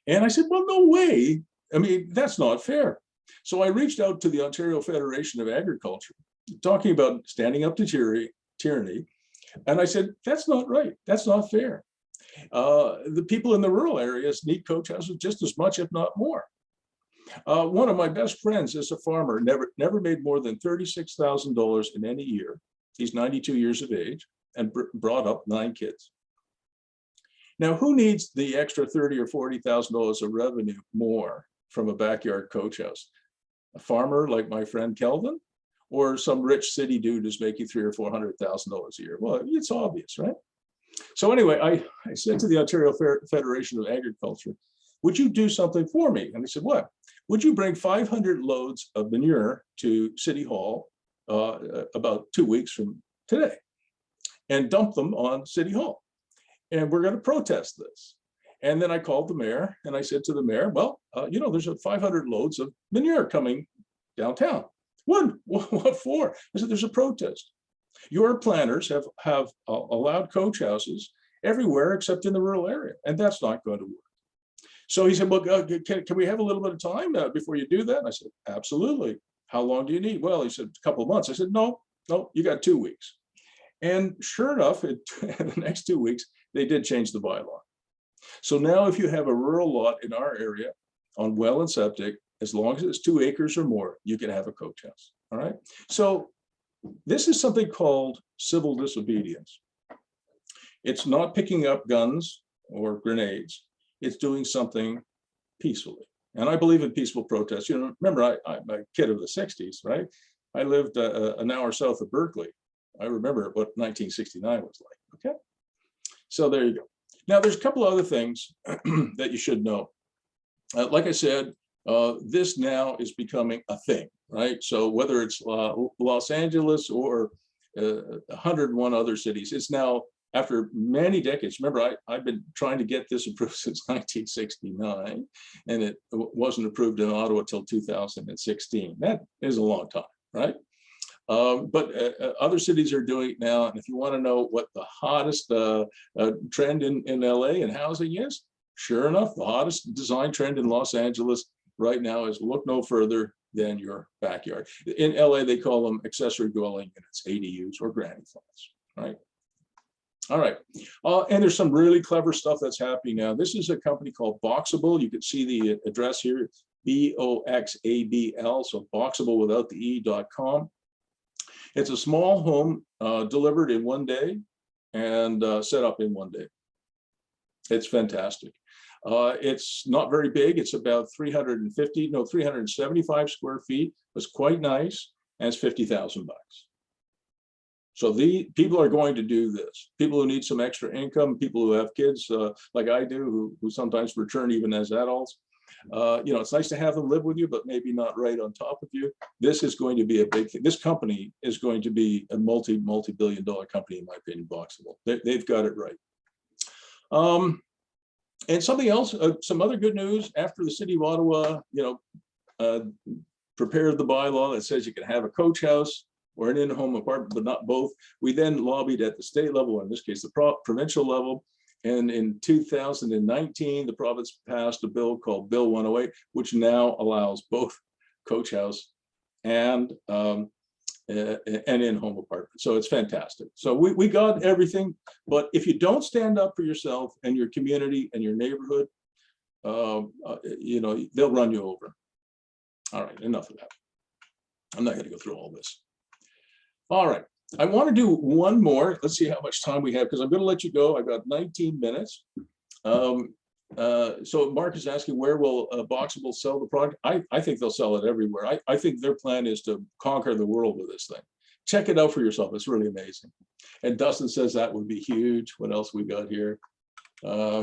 And I said, well, no way. I mean, that's not fair. So I reached out to the Ontario Federation of Agriculture, talking about standing up to tyranny. And I said, that's not right. That's not fair. The people in the rural areas need coach houses just as much, if not more. One of my best friends is a farmer, never made more than $36,000 in any year. He's 92 years of age and brought up 9 kids. Now, who needs the extra $30,000 or $40,000 of revenue more from a backyard coach house? A farmer like my friend Kelvin, or some rich city dude who's making $300,000 or $400,000 a year? Well, it's obvious, right? So anyway, I said to the Ontario Federation of Agriculture, would you do something for me? And they said, what? Would you bring 500 loads of manure to City Hall about 2 weeks from today and dump them on City Hall? And we're going to protest this. And then I called the mayor and I said to the mayor, well, there's 500 loads of manure coming downtown. What for? I said, there's a protest. Your planners have allowed coach houses everywhere except in the rural area, and that's not going to work. So he said, well, can we have a little bit of time before you do that? And I said, absolutely. How long do you need? Well, he said, a couple of months. I said, no, you got 2 weeks. And sure enough, in the next 2 weeks, they did change the bylaw. So now if you have a rural lot in our area on well and septic, as long as it's 2 acres or more, you can have a coach house. All right. So this is something called civil disobedience. It's not picking up guns or grenades. It's doing something peacefully. And I believe in peaceful protests. Remember, I'm a kid of the 60s, right? I lived an hour south of Berkeley. I remember what 1969 was like, okay? So there you go. Now, there's a couple other things that you should know. Like I said, this now is becoming a thing, right? So whether it's Los Angeles or 101 other cities, it's now, after many decades. Remember, I've been trying to get this approved since 1969, and it wasn't approved in Ottawa till 2016. That is a long time, right? But other cities are doing it now. And if you want to know what the hottest trend in LA and housing is, sure enough, the hottest design trend in Los Angeles right now is look no further than your backyard. In LA, they call them accessory dwelling units, ADUs, or granny flats, right? All right, and there's some really clever stuff that's happening now. This is a company called Boxable. You can see the address here, BOXABL, so Boxable without the E.com. It's a small home delivered in 1 day and set up in 1 day. It's fantastic. It's not very big. It's about 375 square feet. It's quite nice, and it's $50,000. So the people are going to do this. People who need some extra income, people who have kids like I do, who sometimes return even as adults. It's nice to have them live with you, but maybe not right on top of you. This is going to be a big thing. This company is going to be a multi-billion-dollar company, in my opinion, Boxable. They've got it right. And something else, some other good news, after the city of Ottawa, prepared the bylaw that says you can have a coach house or an in-home apartment, but not both. We then lobbied at the state level, in this case, the provincial level. And in 2019, the province passed a bill called Bill 108, which now allows both coach house and and in-home apartment. So it's fantastic. So we got everything, but if you don't stand up for yourself and your community and your neighborhood, you know, they'll run you over. All right, enough of that. I'm not going to go through all this. All right, I want to do one more. Let's see how much time we have, because I'm going to let you go. I've got 19 minutes. So Mark is asking, where will Boxable sell the product? I think they'll sell it everywhere. I think their plan is to conquer the world with this thing. Check it out for yourself. It's really amazing. And Dustin says that would be huge. What else we got here? Yeah,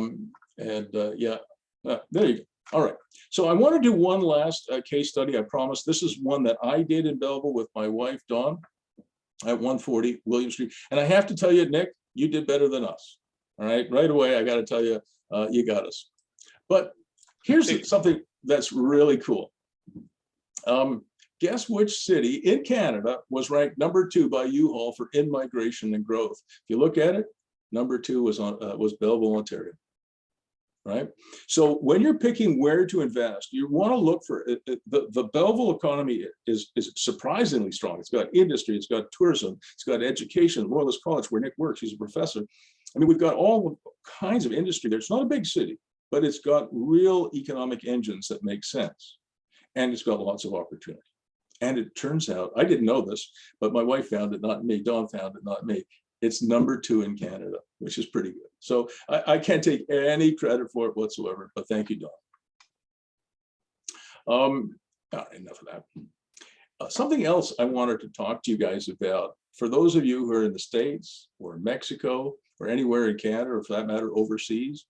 there you go. All right. So I want to do one last case study. I promise. This is one that I did in Belleville with my wife, Dawn, at 140 William Street. And I have to tell you, Nick, you did better than us. All right. Right away, I got to tell you, you got us. But here's something that's really cool. Guess which city in Canada was ranked #2 by U-Haul for in-migration and growth? If you look at it, #2 was Belleville, Ontario. Right? So when you're picking where to invest, you want to look for the Belleville economy is surprisingly strong. It's got industry, it's got tourism, it's got education. Loyalist College, where Nick works, he's a professor. I mean, we've got all kinds of industry there. It's not a big city, but it's got real economic engines that make sense. And it's got lots of opportunity. And it turns out, I didn't know this, but my wife found it, not me. Dawn found it, not me. It's #2 in Canada, which is pretty good. So I can't take any credit for it whatsoever, but thank you, Dawn. Enough of that. Something else I wanted to talk to you guys about, for those of you who are in the States or Mexico or anywhere in Canada, or for that matter, overseas,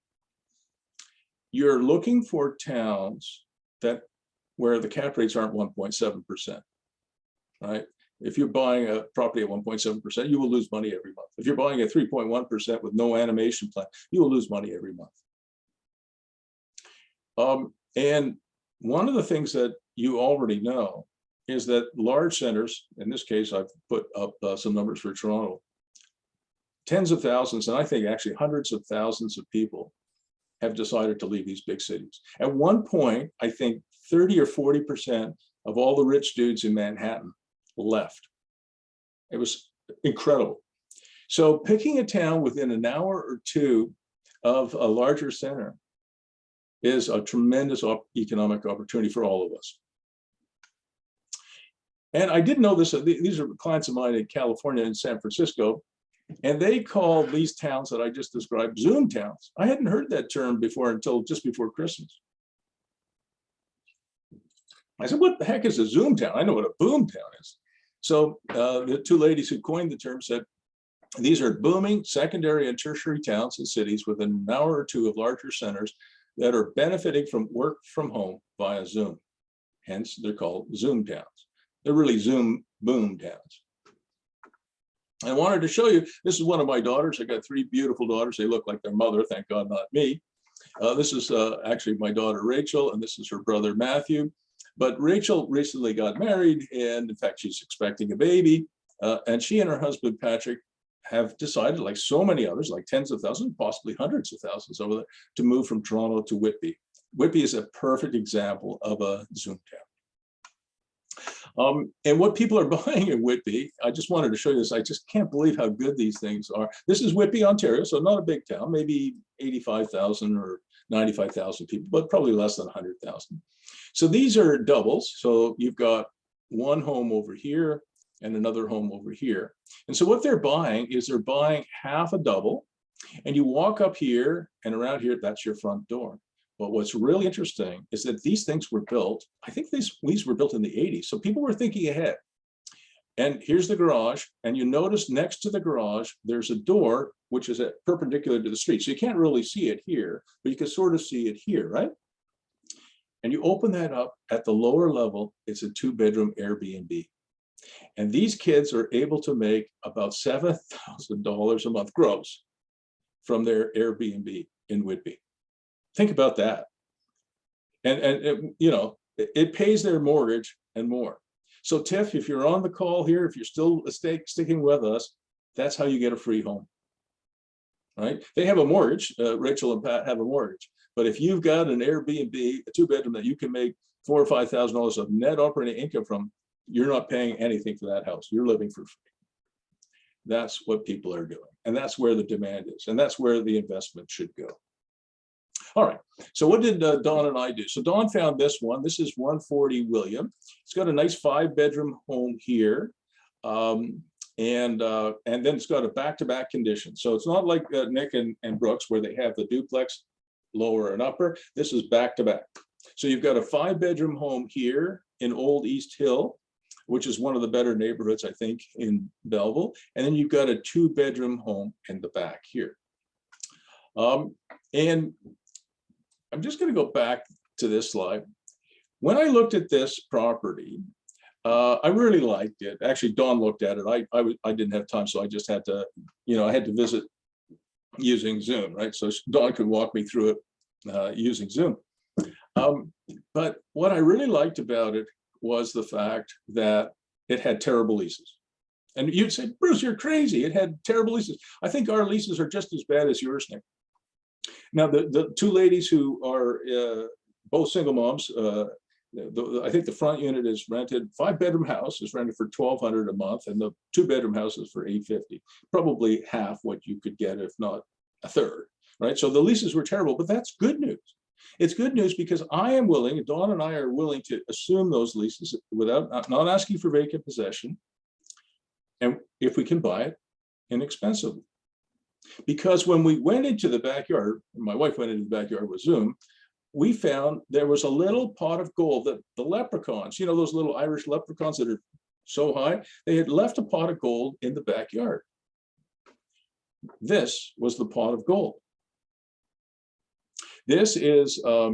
you're looking for towns where the cap rates aren't 1.7%, right? If you're buying a property at 1.7%, you will lose money every month. If you're buying at 3.1% with no animation plan, you will lose money every month. And one of the things that you already know is that large centers, in this case, I've put up some numbers for Toronto, tens of thousands, and I think actually hundreds of thousands of people have decided to leave these big cities. At one point, I think 30 or 40% of all the rich dudes in Manhattan left. It was incredible. So picking a town within an hour or two of a larger center is a tremendous economic opportunity for all of us. And I didn't know this, these are clients of mine in California and San Francisco, and they call these towns that I just described Zoom towns. I hadn't heard that term before until just before Christmas. I said, what the heck is a Zoom town? I know what a boom town is. So the two ladies who coined the term said, these are booming secondary and tertiary towns and cities within an hour or two of larger centers that are benefiting from work from home via Zoom. Hence, they're called Zoom towns. They're really Zoom boom towns. I wanted to show you, this is one of my daughters. I got 3 beautiful daughters. They look like their mother, thank God, not me. This is actually my daughter, Rachel, and this is her brother, Matthew. But Rachel recently got married, and in fact, she's expecting a baby. And she and her husband, Patrick, have decided, like so many others, like tens of thousands, possibly hundreds of thousands over there, to move from Toronto to Whitby. Whitby is a perfect example of a Zoom town. And what people are buying in Whitby, I just wanted to show you this. I just can't believe how good these things are. This is Whitby, Ontario, so not a big town, maybe 85,000 or 95,000 people, but probably less than 100,000. So these are doubles. So you've got one home over here and another home over here. And so what they're buying is they're buying half a double, and you walk up here and around here, that's your front door. But what's really interesting is that these things were built, I think these were built in the 80s. So people were thinking ahead. And here's the garage. And you notice next to the garage, there's a door, which is perpendicular to the street. So you can't really see it here, but you can sort of see it here, right? And you open that up at the lower level, it's a 2-bedroom Airbnb. And these kids are able to make about $7,000 a month gross from their Airbnb in Whitby. Think about that. And it, you know, it pays their mortgage and more. So Tiff, if you're on the call here, if you're still sticking with us, that's how you get a free home, right? They have a mortgage, Rachel and Pat have a mortgage. But if you've got an Airbnb, a 2-bedroom that you can make $4,000 or $5,000 of net operating income from, you're not paying anything for that house. You're living for free. That's what people are doing. And that's where the demand is. And that's where the investment should go. All right. So what did Dawn and I do? So Dawn found this one. This is 140 William. It's got a nice 5-bedroom home here. And then it's got a back-to-back condition. So it's not like Nick and Brooks where they have the duplex lower and upper. This is back-to-back. So you've got a 5-bedroom home here in Old East Hill, which is one of the better neighborhoods, I think, in Belleville. And then you've got a 2-bedroom home in the back here. And I'm just going to go back to this slide. When I looked at this property, I really liked it. Actually, Dawn looked at it. I didn't have time, so I just had to, I had to visit using Zoom, right? So Dawn could walk me through it using Zoom. But what I really liked about it was the fact that it had terrible leases. And you'd say, Bruce, you're crazy. It had terrible leases. I think our leases are just as bad as yours, Nick. Now, the two ladies who are both single moms, I think the front unit is rented, 5-bedroom house is rented for $1,200 a month, and the 2-bedroom house is for $850, probably half what you could get, if not a third, right? So the leases were terrible, but that's good news. It's good news because I am willing, Dawn and I are willing to assume those leases without not asking for vacant possession, and if we can buy it inexpensively. Because when we went into the backyard, my wife went into the backyard with Zoom, we found there was a little pot of gold that the leprechauns, those little Irish leprechauns that are so high, they had left a pot of gold in the backyard. This was the pot of gold. This is a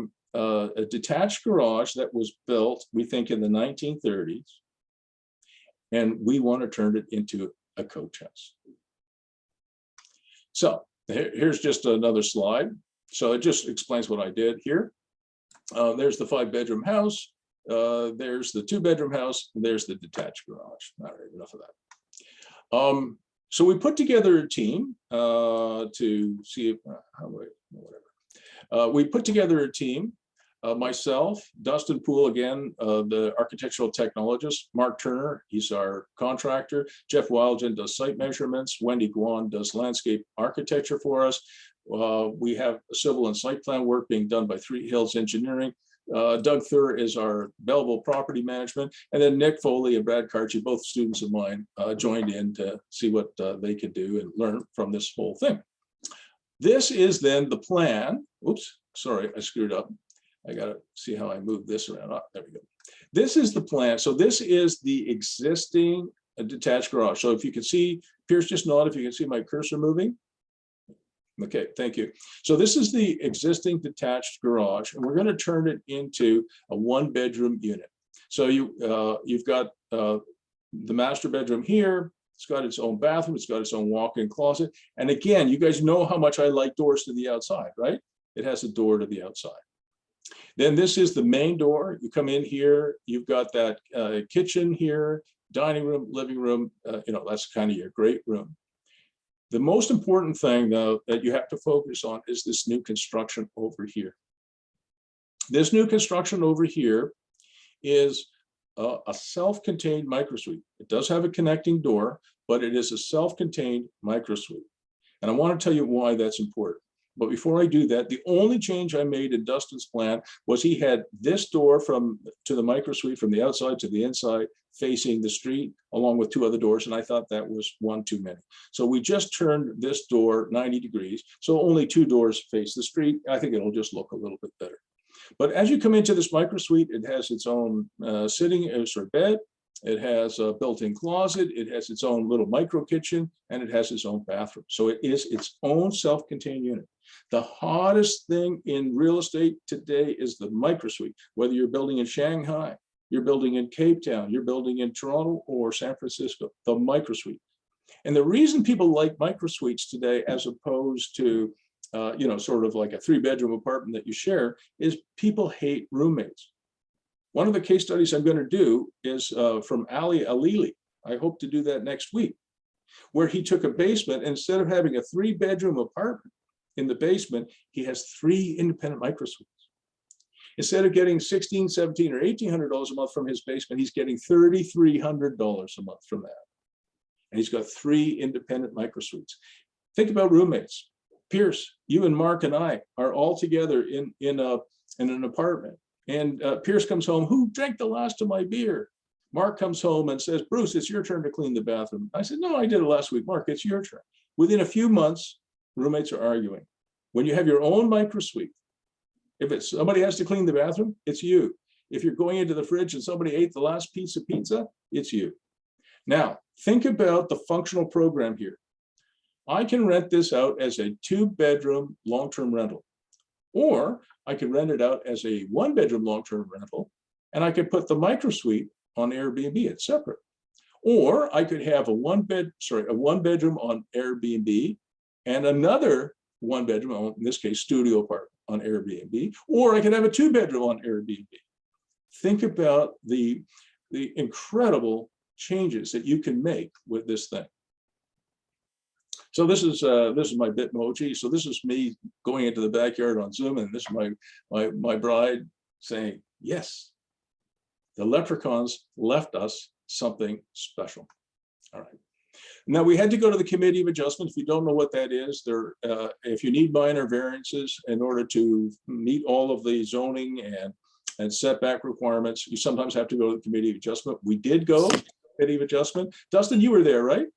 detached garage that was built, we think, in the 1930s, and we want to turn it into a coach house. So here's just another slide. So it just explains what I did here. There's the 5-bedroom house. There's the 2-bedroom house. There's the detached garage. All right, enough of that. So we put together a team to see if, whatever. We put together a team. Myself, Dustin Poole, again, the architectural technologist, Mark Turner, he's our contractor, Jeff Wildgen does site measurements, Wendy Guan does landscape architecture for us. We have civil and site plan work being done by Three Hills Engineering. Doug Thur is our Belleville property management, and then Nick Foley and Brad Carchi, both students of mine, joined in to see what they could do and learn from this whole thing. This is then the plan. Oops, sorry, I screwed up. I got to see how I move this around. Oh, there we go. This is the plan. So this is the existing detached garage. So if you can see, Pierce, just nod if you can see my cursor moving. Okay, thank you. So this is the existing detached garage, and we're going to turn it into a 1-bedroom unit. So you've got the master bedroom here. It's got its own bathroom. It's got its own walk-in closet. And again, you guys know how much I like doors to the outside, right? It has a door to the outside. Then this is the main door. You come in here, you've got that kitchen here, dining room, living room, that's kind of your great room. The most important thing, though, that you have to focus on is this new construction over here. This new construction over here is a self-contained microsuite. It does have a connecting door, but it is a self-contained microsuite. And I want to tell you why that's important. But before I do that, the only change I made in Dustin's plan was he had this door to the microsuite from the outside to the inside facing the street, along with 2 other doors. And I thought that was one too many. So we just turned this door 90 degrees. So only 2 doors face the street. I think it'll just look a little bit better. But as you come into this microsuite, it has its own bed. It has a built-in closet. It has its own little micro kitchen, and it has its own bathroom. So it is its own self-contained unit. The hottest thing in real estate today is the microsuite. Whether you're building in Shanghai, you're building in Cape Town, you're building in Toronto or San Francisco, the microsuite. And the reason people like microsuites today, as opposed to, sort of like a 3-bedroom apartment that you share, is people hate roommates. One of the case studies I'm going to do is from Ali Alili. I hope to do that next week, where he took a basement, and instead of having a 3-bedroom apartment in the basement, he has 3 independent microsuites. Instead of getting $1,600, $1,700, or $1,800 a month from his basement, he's getting $3,300 a month from that. And he's got 3 independent micro suites. Think about roommates. Pierce, you and Mark and I are all together in an apartment. And Pierce comes home, who drank the last of my beer? Mark comes home and says, Bruce, it's your turn to clean the bathroom. I said, no, I did it last week. Mark, it's your turn. Within a few months, roommates are arguing. When you have your own micro suite, if it's somebody has to clean the bathroom, it's you. If you're going into the fridge and somebody ate the last piece of pizza, it's you. Now, think about the functional program here. I can rent this out as a 2-bedroom long-term rental, or I could rent it out as a 1-bedroom long-term rental, and I could put the micro suite on Airbnb. It's separate. Or I could have a one bedroom on Airbnb and another 1-bedroom, in this case, studio apartment on Airbnb, or I could have a 2-bedroom on Airbnb. Think about the incredible changes that you can make with this thing. So this is my Bitmoji. So this is me going into the backyard on Zoom, and this is my bride saying, yes, the leprechauns left us something special. All right. Now we had to go to the Committee of Adjustment. If you don't know what that is, if you need minor variances in order to meet all of the zoning and setback requirements, you sometimes have to go to the Committee of Adjustment. We did go to the Committee of Adjustment. Dustin, you were there, right?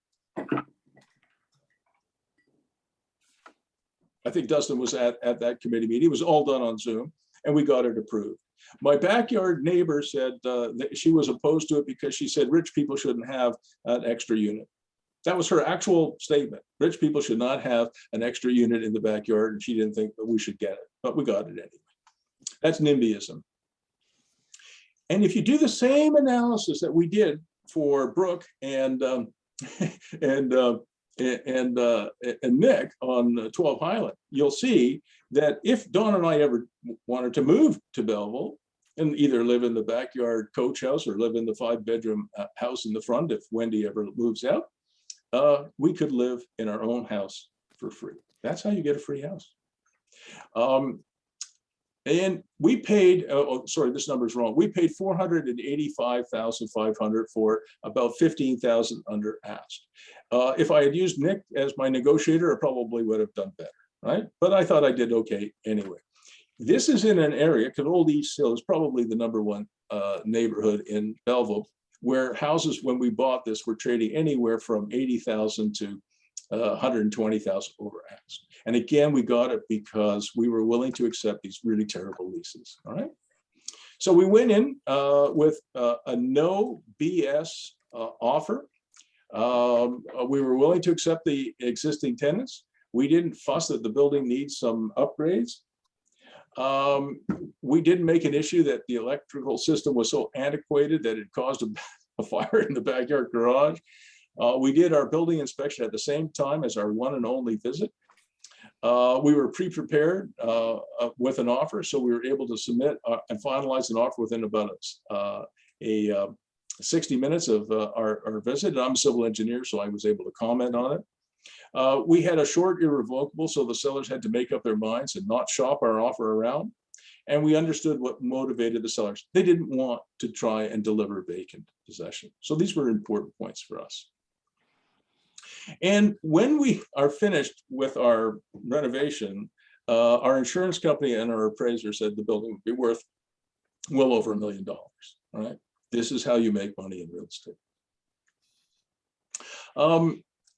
I think Dustin was at that committee meeting. It was all done on Zoom, and we got it approved. My backyard neighbor said that she was opposed to it because she said rich people shouldn't have an extra unit. That was her actual statement. Rich people should not have an extra unit in the backyard, and she didn't think that we should get it, but we got it anyway. That's NIMBYism. And if you do the same analysis that we did for Brooke and Nick on 12 Highland, you'll see that if Dawn and I ever wanted to move to Belleville and either live in the backyard coach house or live in the 5-bedroom house in the front, if Wendy ever moves out, we could live in our own house for free. That's how you get a free house. And we paid, sorry, this number is wrong. We paid $485,500 for about $15,000 under asked. If I had used Nick as my negotiator, I probably would have done better, right? But I thought I did okay anyway. This is in an area, because Old East Hill is probably the #1 neighborhood in Belleville, where houses, when we bought this, were trading anywhere from $80,000 to $120,000 over asked. And again, we got it because we were willing to accept these really terrible leases. All right. So we went in with a no BS offer. We were willing to accept the existing tenants. We didn't fuss that the building needs some upgrades. We didn't make an issue that the electrical system was so antiquated that it caused a fire in the backyard garage. We did our building inspection at the same time as our one and only visit. We were pre-prepared with an offer, so we were able to submit and finalize an offer within about 60 minutes of our visit. And I'm a civil engineer, so I was able to comment on it. We had a short irrevocable, so the sellers had to make up their minds and not shop our offer around. And we understood what motivated the sellers. They didn't want to try and deliver vacant possession. So these were important points for us. And when we are finished with our renovation, our insurance company and our appraiser said the building would be worth well over $1 million. All right. This is how you make money in real estate.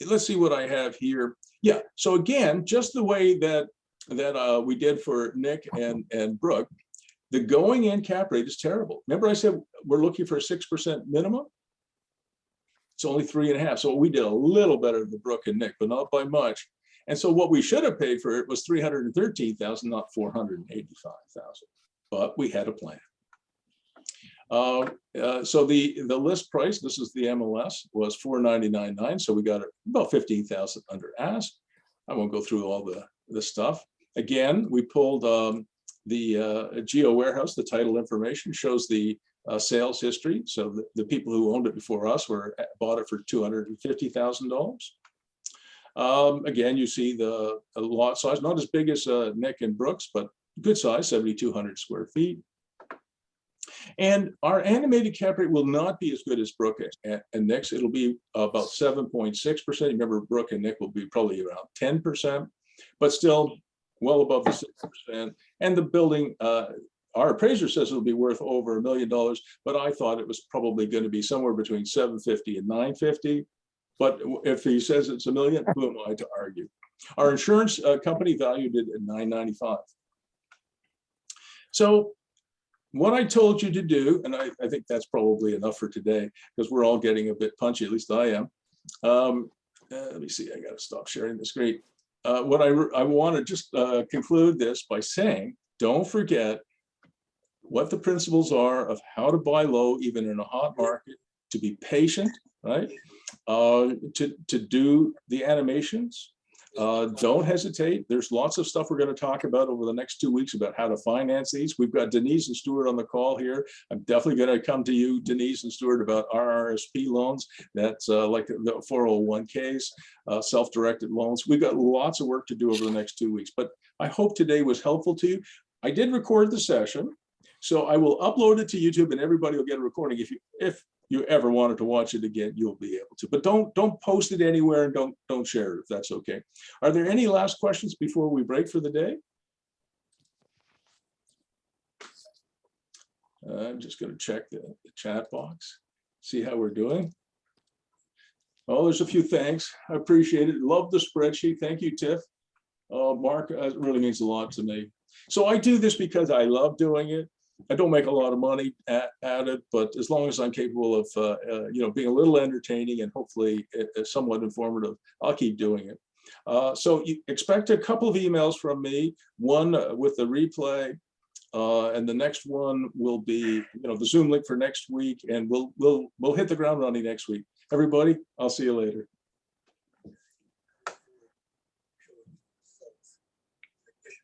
Let's see what I have here. Yeah. So again, just the way that we did for Nick and Brooke, the going in cap rate is terrible. Remember I said we're looking for a 6% minimum? It's only 3.5. So we did a little better than Brooke and Nick, but not by much. And so what we should have paid for it was $313,000, not $485,000. But we had a plan. So the list price, this is the MLS, was $499,900. So we got about $15,000 under ask. I won't go through all the stuff. Again, we pulled the Geo Warehouse, the title information shows the sales history. So the people who owned it before us bought it for $250,000. Again, you see the lot size, not as big as Nick and Brooks, but good size, 7,200 square feet. And our animated cap rate will not be as good as Brook and Nick's. It'll be about 7.6%. Remember, Brook and Nick will be probably around 10%, but still well above the 6%. And the building, our appraiser says it'll be worth over $1 million, but I thought it was probably going to be somewhere between 750 and 950. But if he says it's $1 million, who am I to argue? Our insurance company valued it at $995. So what I told you to do, and I think that's probably enough for today because we're all getting a bit punchy, at least I am. Let me see, I got to stop sharing the screen. What I want to just conclude this by saying, don't forget what the principles are of how to buy low, even in a hot market, to be patient, right? To do the animations. Don't hesitate. There's lots of stuff we're going to talk about over the next 2 weeks about how to finance these. We've got Denise and Stuart on the call here. I'm definitely going to come to you, Denise and Stuart, about RRSP loans. That's like the 401ks, self-directed loans. We've got lots of work to do over the next 2 weeks, but I hope today was helpful to you. I did record the session, so I will upload it to YouTube and everybody will get a recording. If you ever wanted to watch it again, you'll be able to, but don't post it anywhere and don't share it if that's okay. Are there any last questions before we break for the day? I'm just going to check the chat box, see how we're doing. Oh, there's a few thanks. I appreciate it. Love the spreadsheet. Thank you, Tiff. Mark, it really means a lot to me. So I do this because I love doing it. I don't make a lot of money at it, but as long as I'm capable of, being a little entertaining and hopefully somewhat informative, I'll keep doing it. So you expect a couple of emails from me, one with the replay, and the next one will be, the Zoom link for next week, and we'll hit the ground running next week. Everybody, I'll see you later.